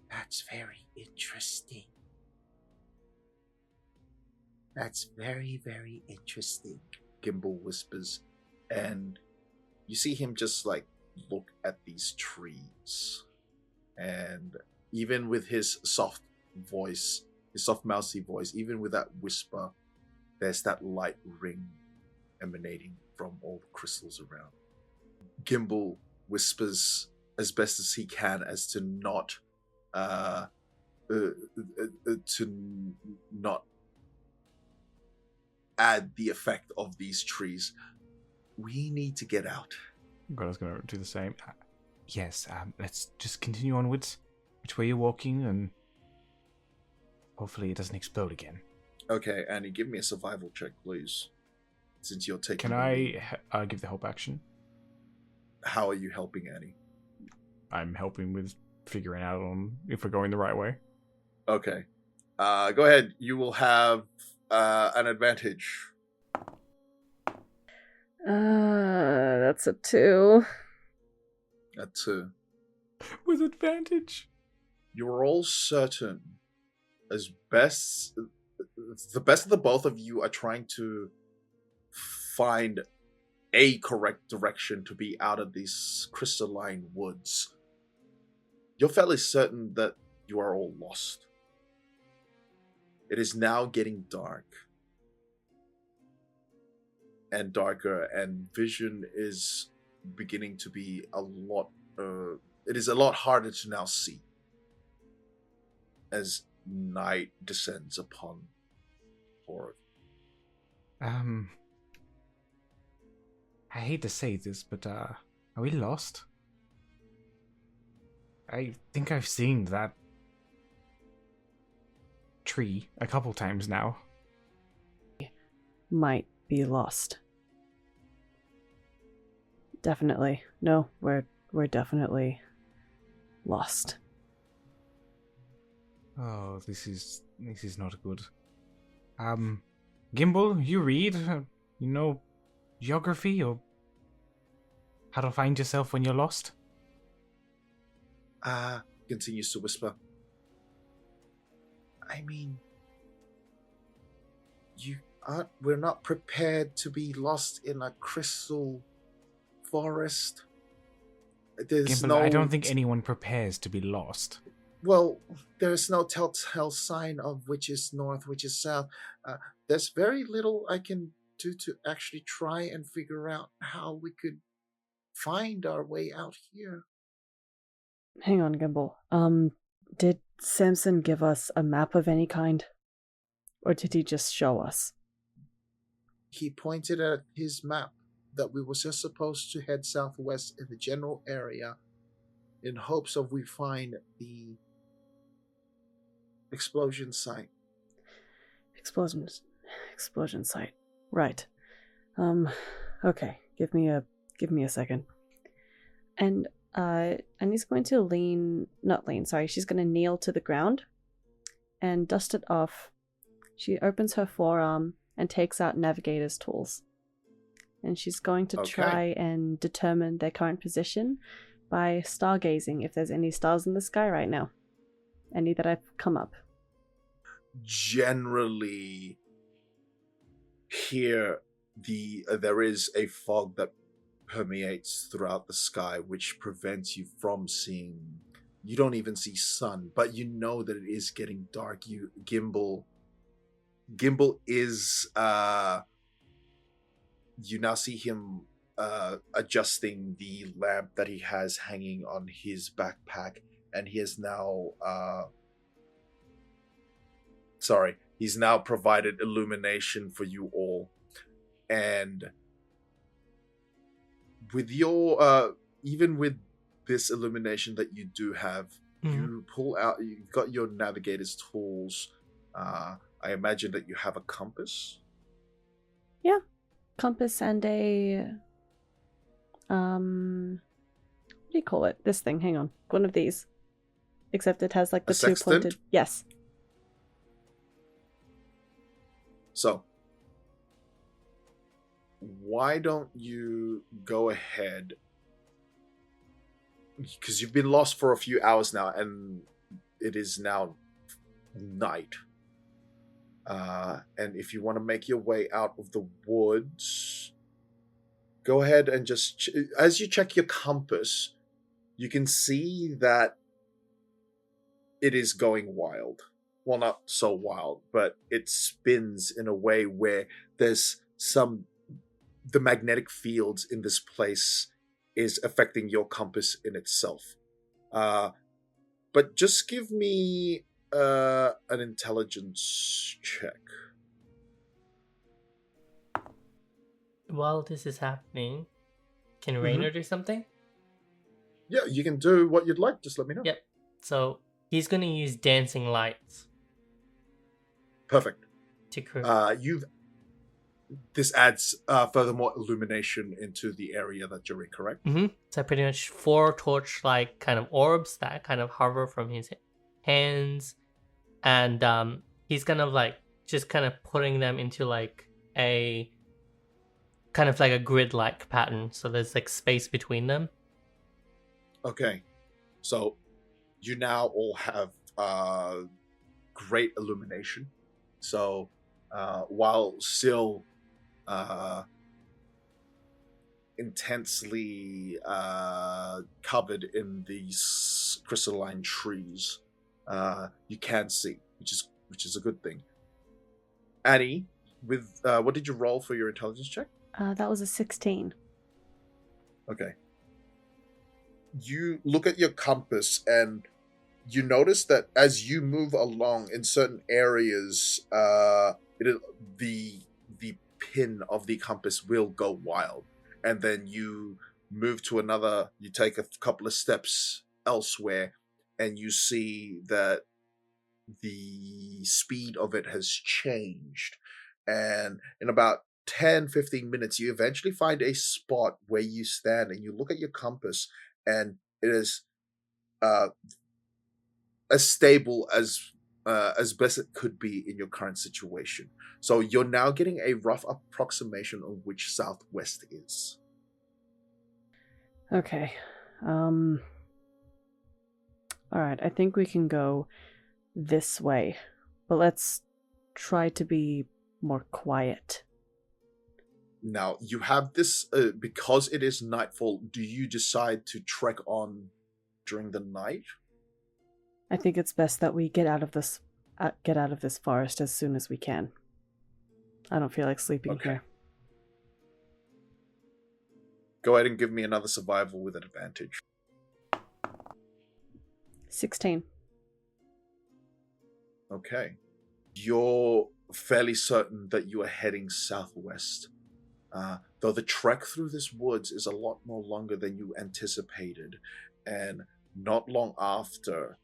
S1: That's very interesting. That's very, very interesting, Gimbal whispers. And you see him just like look at these trees. And even with his soft voice, his soft mousy voice, even with that whisper, there's that light ring emanating from all the crystals around. Gimbal whispers as best as he can as to not add the effect of these trees. We need to get out.
S5: Gora's gonna do the same.
S3: Yes, let's just continue onwards. Which way you're walking, and hopefully it doesn't explode again.
S1: Okay, Annie, give me a survival check, please. Since you're taking.
S5: Can I give the help action?
S1: How are you helping Annie?
S5: I'm helping with figuring out if we're going the right way.
S1: Okay. Go ahead. You will have an advantage.
S2: That's a 2.
S1: A 2.
S5: With advantage.
S1: You're all certain, the best of the both of you are trying to find a correct direction to be out of these crystalline woods. You're fairly certain that you are all lost. It is now getting dark and darker, and vision is beginning to be it is a lot harder to now see as night descends upon Horde.
S3: I hate to say this, but are we lost? I think I've seen that tree a couple times now.
S2: Might be lost. Definitely. No, we're definitely lost.
S3: Oh, this is not good. Gimbal, you read? You know geography or how to find yourself when you're lost?
S1: Continues to whisper. I mean, we're not prepared to be lost in a crystal forest.
S3: Gimbal, I don't think anyone prepares to be lost.
S1: Well, there's no telltale sign of which is north, which is south. There's very little I can do to actually try and figure out how we could find our way out here.
S2: Hang on, Gimbal. Did Samson give us a map of any kind? Or did he just show us?
S1: He pointed at his map that we were just supposed to head southwest in the general area in hopes of we find the explosion site.
S2: Explosion site. Right. Okay. Give me a second. And he's going to she's going to kneel to the ground and dust it off. She opens her forearm and takes out navigator's tools. And she's going to try and determine their current position by stargazing if there's any stars in the sky right now. Any that have come up.
S1: Generally, here there is a fog that permeates throughout the sky, which prevents you from seeing. You don't even see sun, but you know that it is getting dark. Gimbal is you now see him adjusting the lamp that he has hanging on his backpack, and he is now he's now provided illumination for you all. And with your even with this illumination that you do have, you pull out, you've got your navigator's tools. I imagine that you have a compass.
S2: Yeah. Compass and a what do you call it? This thing, hang on. One of these. Except it has like the two pointed. Yes.
S1: So why don't you go ahead, because you've been lost for a few hours now and it is now night, and if you want to make your way out of the woods, go ahead and just as you check your compass, you can see that it is going wild. Well, not so wild, but it spins in a way where there's the magnetic fields in this place is affecting your compass in itself. But just give me an intelligence check.
S4: While this is happening, can
S1: Mhm.
S4: Rainer do something?
S1: Yeah, you can do what you'd like. Just let me know.
S4: Yep. So he's gonna use dancing lights
S1: Perfect.
S4: to create.
S1: This adds furthermore illumination into the area that you're in, correct?
S4: So pretty much 4 torch-like kind of orbs that kind of hover from his hands, and he's kind of like just kind of putting them into like a kind of like a grid-like pattern. So there's like space between them.
S1: Okay. So you now all have great illumination. So while still intensely covered in these crystalline trees, you can see, which is a good thing. Annie, with what did you roll for your intelligence check?
S2: That was a 16.
S1: Okay. You look at your compass and you notice that as you move along in certain areas, the pin of the compass will go wild, and then you move to another. You take a couple of steps elsewhere, and you see that the speed of it has changed. And in about 10-15 minutes, you eventually find a spot where you stand and you look at your compass, and it is as stable as best it could be in your current situation. So you're now getting a rough approximation of which southwest is.
S2: Okay. Alright, I think we can go this way. But let's try to be more quiet.
S1: Now, you have this, because it is nightfall, do you decide to trek on during the night?
S2: I think it's best that we get out of this forest as soon as we can. I don't feel like sleeping
S1: Okay.
S2: here.
S1: Go ahead and give me another survival with an advantage.
S2: 16.
S1: Okay. You're fairly certain that you are heading southwest. Though the trek through this woods is a lot more longer than you anticipated. And not long after,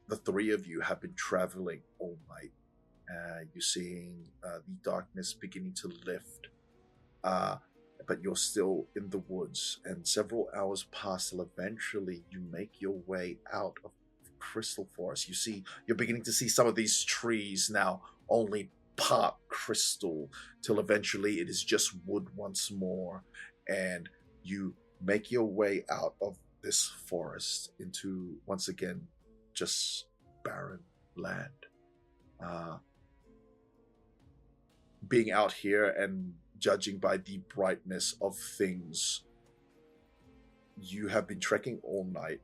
S1: the three of you have been traveling all night. You're seeing the darkness beginning to lift. But you're still in the woods, and several hours pass till eventually you make your way out of crystal forest. You're beginning to see some of these trees now only part crystal, till eventually it is just wood once more, and you make your way out of this forest into, once again, just barren land. Being out here and judging by the brightness of things, you have been trekking all night,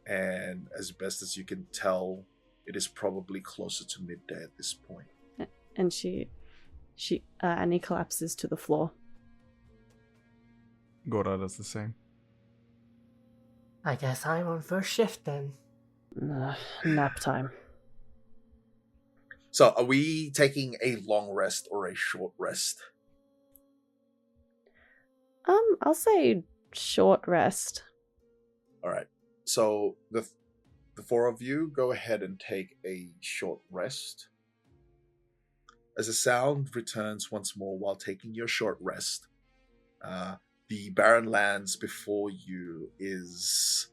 S1: and as best as you can tell, it is probably closer to midday at this point.
S2: And Annie collapses to the floor.
S5: Gora does the same.
S4: I guess I'm on first shift then.
S2: Nap time.
S1: So, are we taking a long rest or a short rest?
S2: I'll say short rest.
S1: All right. So the four of you go ahead and take a short rest. As the sound returns once more while taking your short rest, the barren lands before you is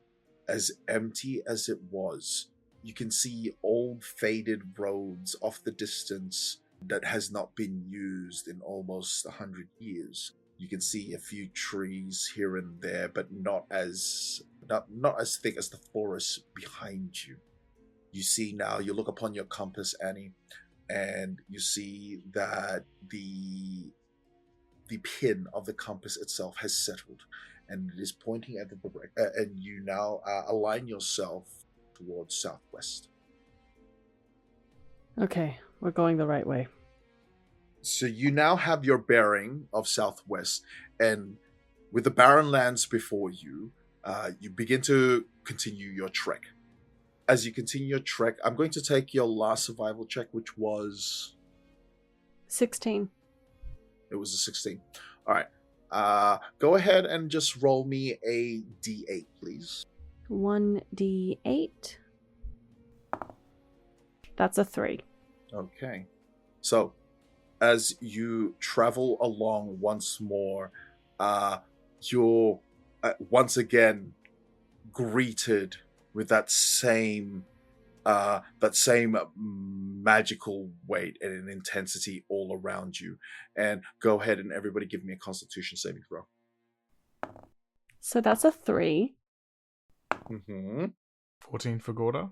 S1: as empty as it was. You can see old faded roads off the distance that has not been used in almost 100 years. You can see a few trees here and there, but not as thick as the forest behind you. You see now, you look upon your compass, Annie, and you see that the the pin of the compass itself has settled, and it is pointing at the and you now align yourself towards southwest.
S2: Okay, we're going the right way.
S1: So you now have your bearing of southwest, and with the barren lands before you, you begin to continue your trek. As you continue your trek, I'm going to take your last survival check, which was
S2: 16.
S1: It was a 16. All right. Go ahead and just roll me a d8, please.
S2: 1d8. That's a 3.
S1: Okay. So, as you travel along once more, you're once again greeted with that same magical weight and an intensity all around you. And go ahead and everybody give me a Constitution saving throw.
S2: So that's a 3.
S1: Mm-hmm.
S5: 14 for Gorda.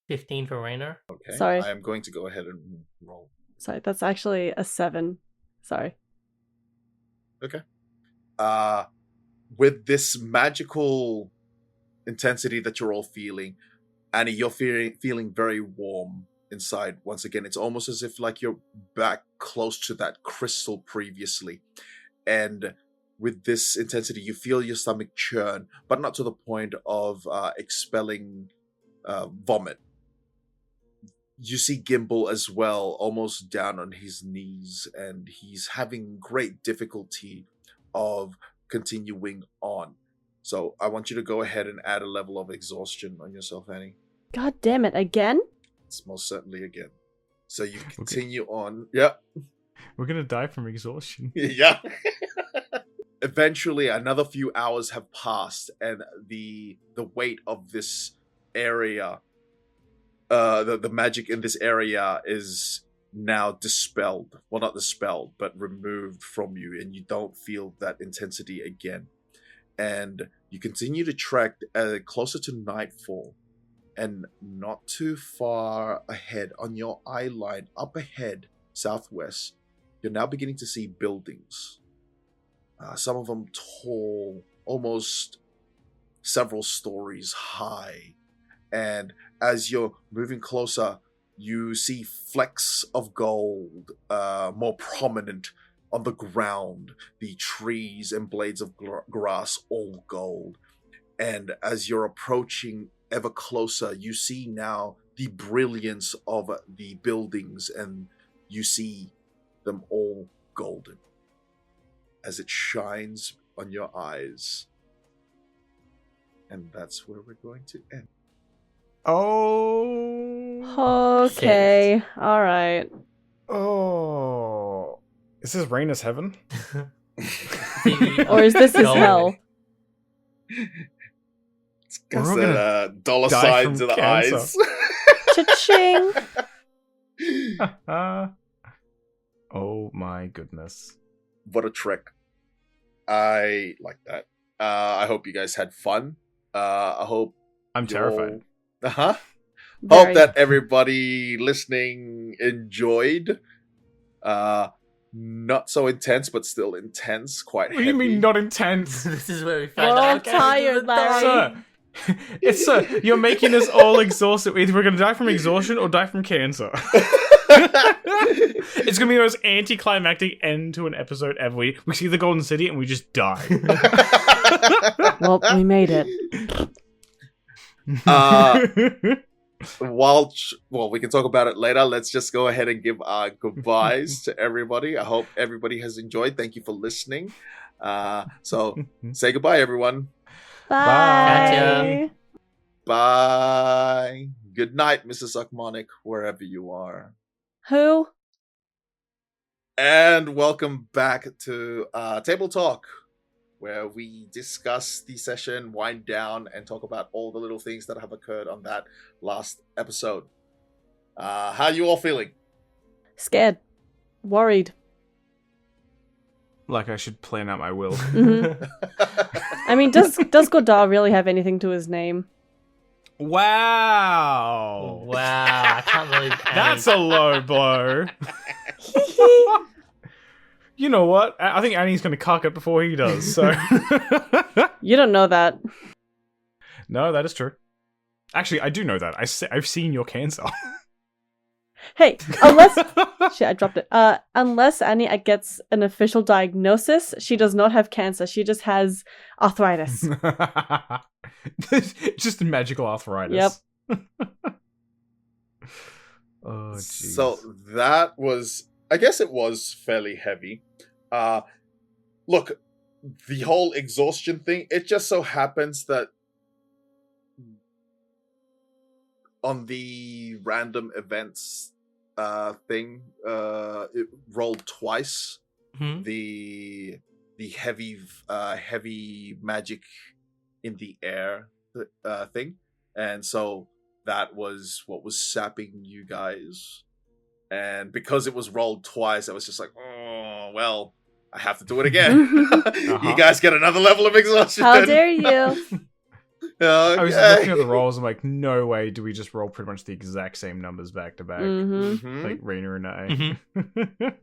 S4: 15 for Rainer.
S1: Okay.
S2: Sorry.
S1: I am going to go ahead and roll.
S2: Sorry, that's actually a 7. Sorry.
S1: Okay. With this magical intensity that you're all feeling, Annie, you're feeling very warm inside. Once again, it's almost as if like you're back close to that crystal previously. And with this intensity, you feel your stomach churn, but not to the point of expelling vomit. You see Gimbal as well, almost down on his knees, and he's having great difficulty of continuing on. So I want you to go ahead and add a level of exhaustion on yourself, Annie.
S2: God damn it, again?
S1: It's most certainly again. So you continue on. Yep.
S5: We're gonna die from exhaustion.
S1: Yeah. Eventually, another few hours have passed, and the weight of this area, the magic in this area is now dispelled. Well, not dispelled, but removed from you, and you don't feel that intensity again. And you continue to trek closer to nightfall, and not too far ahead on your eye line, up ahead, southwest, you're now beginning to see buildings. Some of them tall, almost several stories high. And as you're moving closer, you see flecks of gold more prominent on the ground, the trees and blades of grass all gold. And as you're approaching ever closer, you see now the brilliance of the buildings, and you see them all golden as it shines on your eyes. And that's where we're going to end.
S5: Oh.
S2: Okay, alright.
S5: Oh. Is this Raina's heaven?
S2: Or is this his
S4: Golden.
S2: hell?
S1: It's got
S5: We're all gonna
S1: that dollar
S5: die
S1: signs in
S5: from
S1: the
S5: cancer.
S1: eyes.
S2: Cha-ching!
S5: Oh my goodness.
S1: What a trick. I like that. I hope you guys had fun. I hope
S5: I'm terrified.
S1: Uh-huh.
S2: Very.
S1: Hope that everybody listening enjoyed. Not so intense, but still intense. Quite
S5: What do
S1: heavy.
S5: you mean not intense?
S4: This is where we
S2: We're
S4: find
S2: all
S4: out.
S2: tired, Larry.
S5: Sir, it's you're making us all exhausted. Either we're gonna die from exhaustion or die from cancer. It's gonna be the most anticlimactic end to an episode ever. We see the Golden City and we just die.
S2: Well, we made it.
S1: Well, we can talk about it later. Let's just go ahead and give our goodbyes to everybody. I hope everybody has enjoyed. Thank you for listening. So say goodbye, everyone.
S2: Bye.
S4: Gotcha.
S1: Bye. Good night, Mrs. Akmonic, wherever you are.
S2: Who?
S1: And welcome back to Table Talk, where we discuss the session, wind down, and talk about all the little things that have occurred on that last episode. How are you all feeling?
S2: Scared. Worried.
S5: Like I should plan out my will.
S2: Mhm. I mean, does Godard really have anything to his name?
S5: Wow.
S4: Wow, I can't believe
S5: That's a low blow. You know what? I think Annie's going to cock it before he does, so...
S2: You don't know that.
S5: No, that is true. Actually, I do know that. I've seen your cancer.
S2: Hey, unless... Shit, I dropped it. Unless Annie gets an official diagnosis, she does not have cancer. She just has arthritis.
S5: Just magical arthritis.
S2: Yep.
S5: Oh, jeez.
S1: So that was, I guess it was fairly heavy. Look, the whole exhaustion thing, it just so happens that on the random events thing, it rolled twice.
S4: Mhm.
S1: The heavy magic in the air thing, and so that was what was sapping you guys. And because it was rolled twice, I was just like, oh well, I have to do it again. You guys get another level of exhaustion.
S2: How dare you?
S1: Okay.
S5: I was looking at the rolls. I'm like, no way do we just roll pretty much the exact same numbers back to back,
S2: Mm-hmm.
S5: like Raina and I.
S4: Mhm.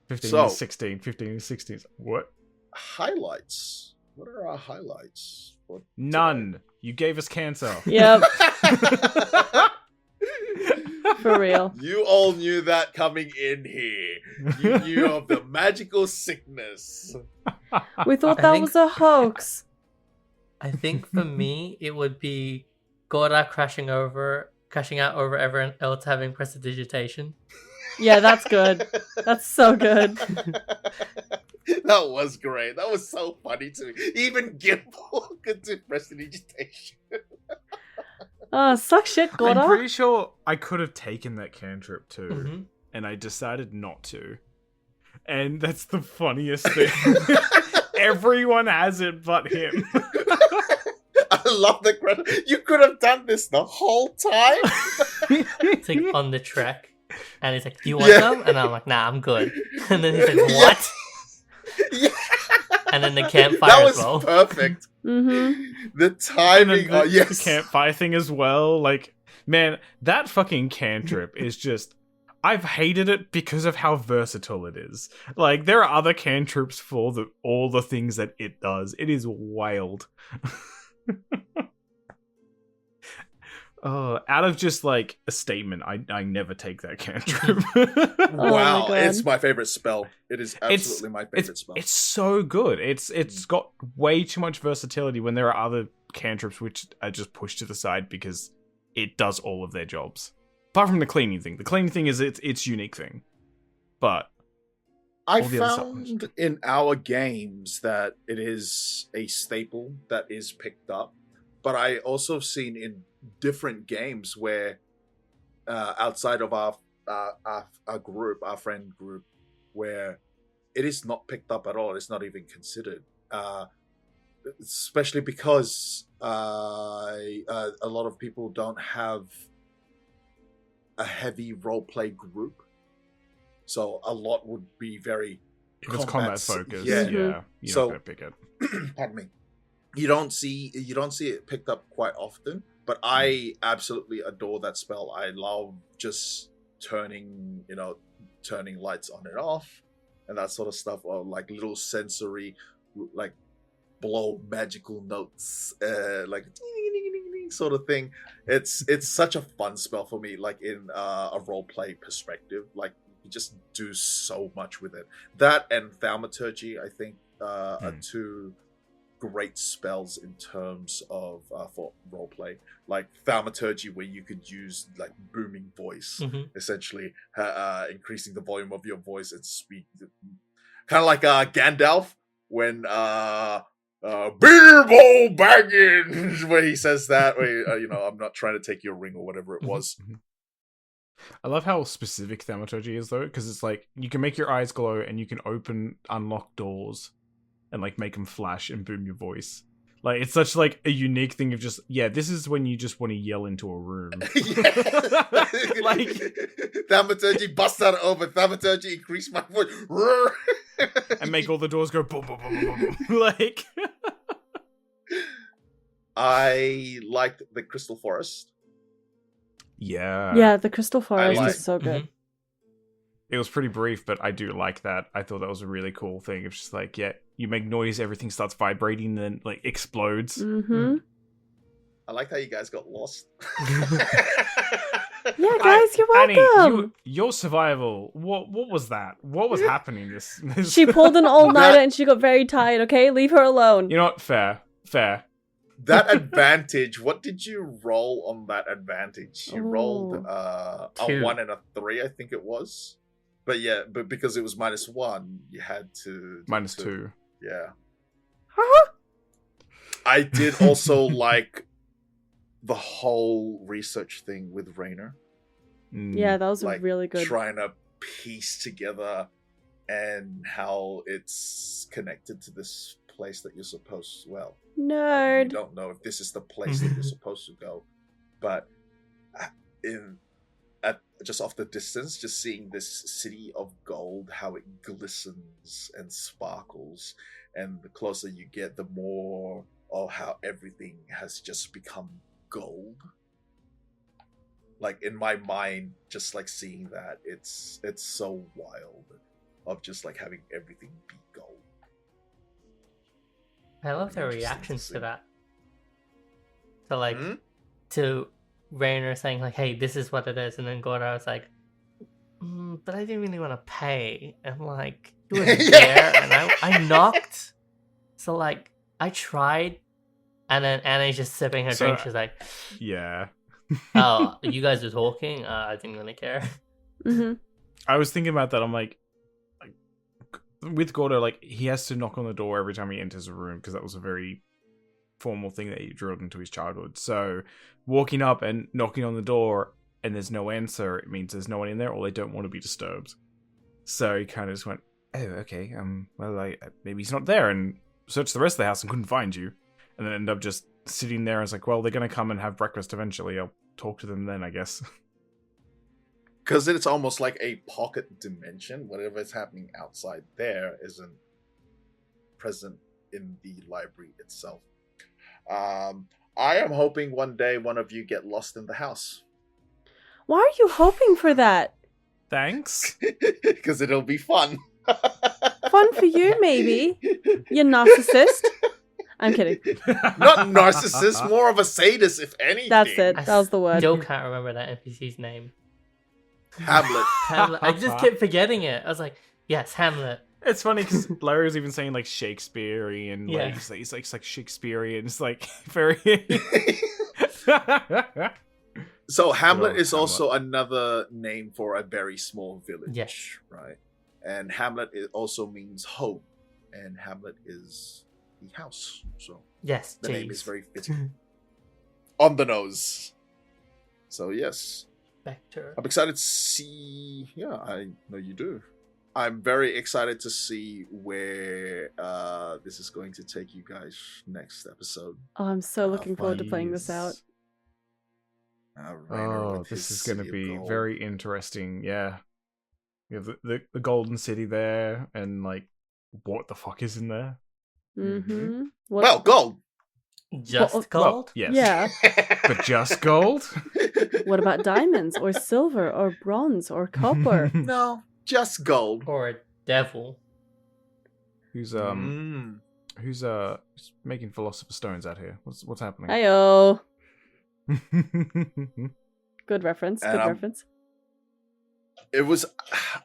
S5: 15
S1: So-
S5: and 16, 15 and 16. What?
S1: Highlights. What are our highlights? What
S5: None. You gave us cancer.
S2: Yep, for real.
S1: You all knew that coming in here. You knew of the magical sickness.
S2: We thought
S4: I
S2: that
S4: think-
S2: was a hoax.
S4: I think for me, it would be Gorda crashing out over everyone else having prestidigitation.
S2: Yeah, that's good. That's so good.
S1: That was great. That was so funny to me. Even Gimbal could do prestidigitation.
S2: Suck shit,
S5: I'm
S2: Gorda.
S5: pretty sure I could have taken that cantrip too,
S4: Mhm.
S5: and I decided not to. And that's the funniest thing. Everyone has it but him.
S1: I love the credit. You could have done this the whole time.
S4: It's like on the trek, and he's like, "Do you want
S1: Yeah.
S4: some?" And I'm like, "Nah, I'm good." And then he's like, "What?"
S1: Yeah.
S4: And then the campfire
S1: That
S4: as
S1: was
S4: well.
S1: perfect.
S2: Mm-hmm.
S1: The
S5: And
S1: timing.
S5: then the
S1: Yes.
S5: campfire thing as well. Like, man, that fucking cantrip is just... I've hated it because of how versatile it is. Like, there are other cantrips for all the things that it does. It is wild. Out of just, like, a statement, I never take that cantrip.
S2: Oh my
S1: Wow,
S2: God.
S1: it's my favorite spell. It is absolutely my favorite spell.
S5: It's so good. It's got way too much versatility when there are other cantrips which are just pushed to the side because it does all of their jobs. Apart from the cleaning thing. The cleaning thing is its unique thing. But
S1: I
S5: all the other
S1: found in our games that it is a staple that is picked up, but I also have seen in different games where outside of our group, our friend group, where it is not picked up at all. It's not even considered, especially because a lot of people don't have a heavy roleplay group, so a lot would be very
S5: if it's combat focused,
S1: Yeah.
S5: you're
S1: So-
S5: not gonna pick it.
S1: Pardon me. You don't see it picked up quite often, but I absolutely adore that spell. I love just turning lights on and off and that sort of stuff, or like little sensory, like blow magical notes, like sort of thing. It's such a fun spell for me, like in a role play perspective. Like you just do so much with it. That and thaumaturgy, I think, are two great spells in terms of for roleplay. Like thaumaturgy, where you could use like booming voice,
S4: Mhm.
S1: essentially increasing the volume of your voice and speak, kind of like Gandalf when Bilbo Baggins, where he says that, where I'm not trying to take your ring or whatever it was.
S5: I love how specific thaumaturgy is though, because it's like you can make your eyes glow and you can unlock doors and like make them flash and boom your voice. Like it's such like a unique thing of just this is when you just want to yell into a room.
S1: Like thaumaturgy, bust that open. Thaumaturgy, increase my voice.
S5: And make all the doors go boom boom boom boom boom. Like
S1: I liked the Crystal Forest.
S5: yeah.
S2: Yeah, the Crystal Forest
S1: like-
S2: is so good.
S5: It was pretty brief, but I do like that. I thought that was a really cool thing. It's just like, yeah, you make noise, everything starts vibrating, then like explodes.
S2: Mm-hmm.
S1: I like how you guys got lost.
S2: Yeah, guys, you're welcome.
S5: Annie, your survival. What was that? What was happening? This
S2: She pulled an all-nighter and she got very tired, okay? Leave her alone.
S5: You know what? Fair.
S1: That advantage, what did you roll on that advantage? You rolled
S2: Ooh.
S1: a
S4: 2.
S1: 1 and a 3, I think it was. But yeah, but because it was -1, you had to...
S5: -2.
S1: Yeah. I did also like the whole research thing with Raynor.
S2: Yeah, that was
S1: Like,
S2: really good.
S1: trying to piece together and how it's connected to this place that you're supposed to... Well, you
S2: Nerd.
S1: don't know if this is the place that you're supposed to go, but just off the distance, just seeing this city of gold, how it glistens and sparkles, and the closer you get, the more of how everything has just become gold. Like, in my mind, just like seeing that, it's so wild of just like having everything be gold.
S4: I love their
S1: Interesting
S4: reactions
S1: to
S4: to
S1: see.
S4: that. So like to Raynor saying like, "Hey, this is what it is," and then Gordo was like, "But I didn't really want to pay." And like, you were there, and I knocked. So like, I tried, and then Anna's just sipping her drink. She's like,
S5: Yeah.
S4: "Oh, you guys are talking. I didn't really care."
S2: Mm-hmm.
S5: I was thinking about that. I'm like with Gordo, like he has to knock on the door every time he enters a room because that was a very formal thing that he drilled into his childhood. So walking up and knocking on the door and there's no answer, it means there's no one in there or they don't want to be disturbed. So he kind of just went, "Oh, okay. Well, maybe he's not there," and searched the rest of the house and couldn't find you, and then ended up just sitting there. I was like, "Well, they're gonna come and have breakfast eventually. I'll talk to them then, I guess."
S1: Because it's almost like a pocket dimension. Whatever's happening outside there isn't present in the library itself. I am hoping one day one of you get lost in the house.
S2: Why are you hoping for that?
S5: Thanks.
S1: Because it'll be fun.
S2: Fun for you, maybe. You narcissist. I'm kidding.
S1: Not narcissist, more of a sadist, if anything.
S2: That's it. That was the word.
S4: Still can't remember that NPC's name.
S1: Hamlet.
S4: Hamlet. I just kept forgetting it. I was like, "Yes, Hamlet."
S5: It's funny because Larry was even saying like Shakespearean,
S4: Yeah.
S5: like it's like Shakespearean. It's like very.
S1: So Hamlet
S5: Good old
S1: is also another name for a very small village.
S4: Yes.
S1: Right? And Hamlet also means home. And Hamlet is the house. So
S4: Yes,
S1: the name is
S4: jeez.
S1: very fitting. On the nose. So yes.
S4: Spectre.
S1: I'm excited to see... Yeah, I know you do. I'm very excited to see where this is going to take you guys next episode.
S2: Oh, I'm so looking forward to playing this out.
S1: Raynor
S5: Oh,
S1: with
S5: this
S1: his
S5: is going to
S1: city of
S5: be
S1: gold.
S5: very interesting. Yeah, you have the golden city there, and like, what the fuck is in there?
S2: Mm-hmm.
S1: Well, gold!
S4: Just
S2: Well,
S4: gold?
S5: Yes,
S2: Yeah.
S5: but just gold.
S2: What about diamonds or silver or bronze or copper?
S1: No, just gold.
S4: Or a devil?
S5: Who's
S1: Mm.
S5: who's making philosopher's stones out here? What's happening?
S2: Ayo. Good reference.
S1: And
S2: Good reference.
S1: It was...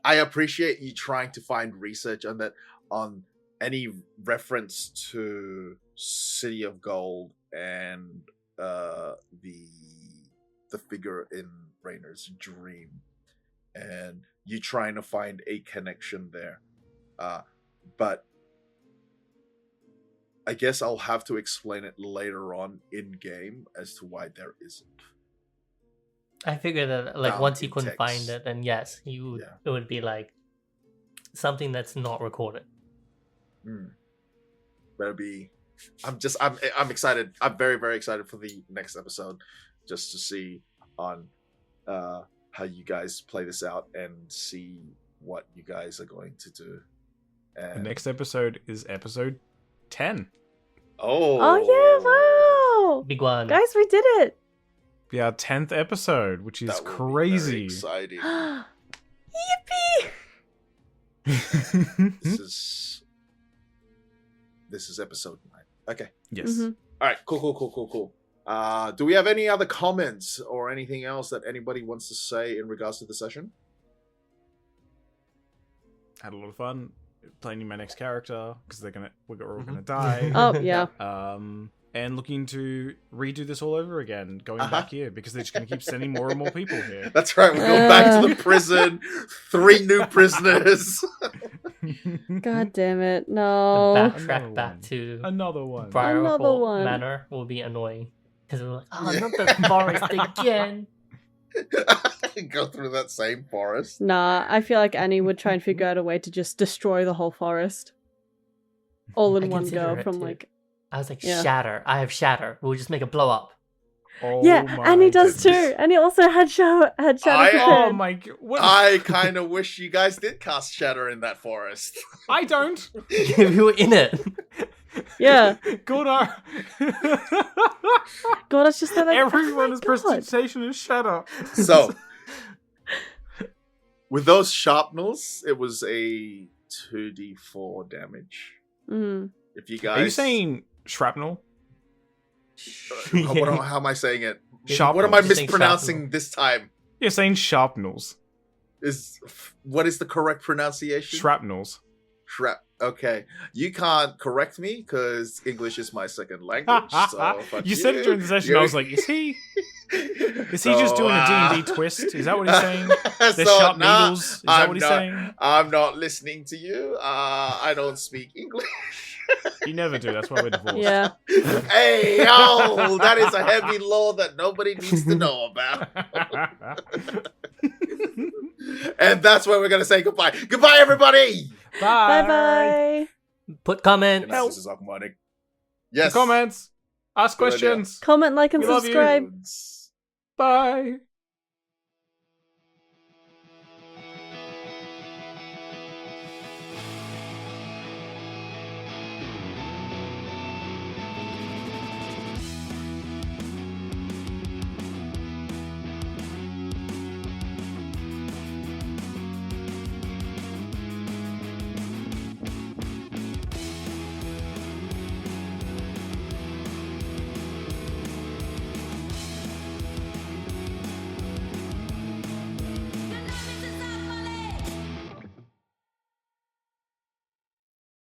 S1: I appreciate you trying to find research on that, on any reference to City of Gold and the figure in Raynor's dream, and you trying to find a connection there. But I guess I'll have to explain it later on in game as to why there isn't.
S4: I figured that like
S1: Found
S4: once he
S1: in
S4: couldn't
S1: text.
S4: find it, then yes, it would be like something that's not recorded.
S1: Better be. I'm excited. I'm very, very excited for the next episode, just to see on how you guys play this out and see what you guys are going to do. And
S5: The next episode is episode 10.
S2: Oh, yeah, wow.
S4: Big one.
S2: Guys, we did it.
S5: Yeah, 10th episode, which is
S1: that will be very
S5: crazy.
S1: exciting.
S2: Yippee!
S1: This is episode 9. Okay.
S5: Yes.
S2: Mhm.
S1: All right. Cool. Do we have any other comments or anything else that anybody wants to say in regards to the session?
S5: Had a lot of fun playing my next character because we're all gonna die.
S2: Oh, yeah.
S5: And looking to redo this all over again, going back here because they're just gonna keep sending more and more people here.
S1: That's right. We're going back to the prison. 3 new prisoners.
S2: God damn it.
S4: The
S2: No.
S4: backtrack back to
S5: Another one.
S2: Another one.
S4: Manor will be annoying. Because we're like, oh,
S1: Yeah.
S4: not the forest again.
S1: Go through that same forest.
S2: Nah, I feel like Annie would try and figure out a way to just destroy the whole forest. All in
S4: I
S2: one
S4: consider
S2: go
S4: it
S2: from
S4: too.
S2: like...
S4: I was like,
S2: Yeah.
S4: shatter. I have shatter. We'll just make it blow up.
S5: Oh
S2: Yeah,
S5: my
S2: Annie does
S5: goodness.
S2: too. Annie also had shadow
S1: I-
S2: prepared.
S5: Oh my god! What?
S1: I kind of wish you guys did cast Shatter in that forest.
S5: I don't.
S4: We were in it.
S2: Yeah.
S5: God,
S2: God, it's just that like,
S5: everyone
S2: oh
S5: is
S2: my God.
S5: prestidigitation and shadow.
S1: So, with those sharpnels, it was a 2d4 damage.
S2: Mm.
S1: If you guys...
S5: Are you saying shrapnel?
S1: How am I saying it?
S5: Sharpnels.
S1: What am I
S4: Just saying
S1: mispronouncing
S4: sharpnel.
S1: this time?
S5: You're saying sharpnels.
S1: What is the correct pronunciation?
S5: Shrapnels.
S1: Okay, you can't correct me because English is my second language. So fuck
S5: you said it during the session. I was like, is he just doing a D&D twist? Is that what he's saying? There's sharp needles. Is that what he's saying?
S1: I'm not listening to you. I don't speak English.
S5: You never do. That's why we're divorced.
S2: Yeah.
S1: Hey, yo, that is a heavy law that nobody needs to know about. And that's where we're going to say goodbye. Goodbye, everybody.
S5: Bye.
S2: Bye-bye.
S4: Put comments.
S1: Good night, this is Aquatic. Yes.
S5: Comments. Ask
S1: Good idea.
S5: questions.
S2: Comment, like, and
S5: We love you.
S2: subscribe.
S5: Bye.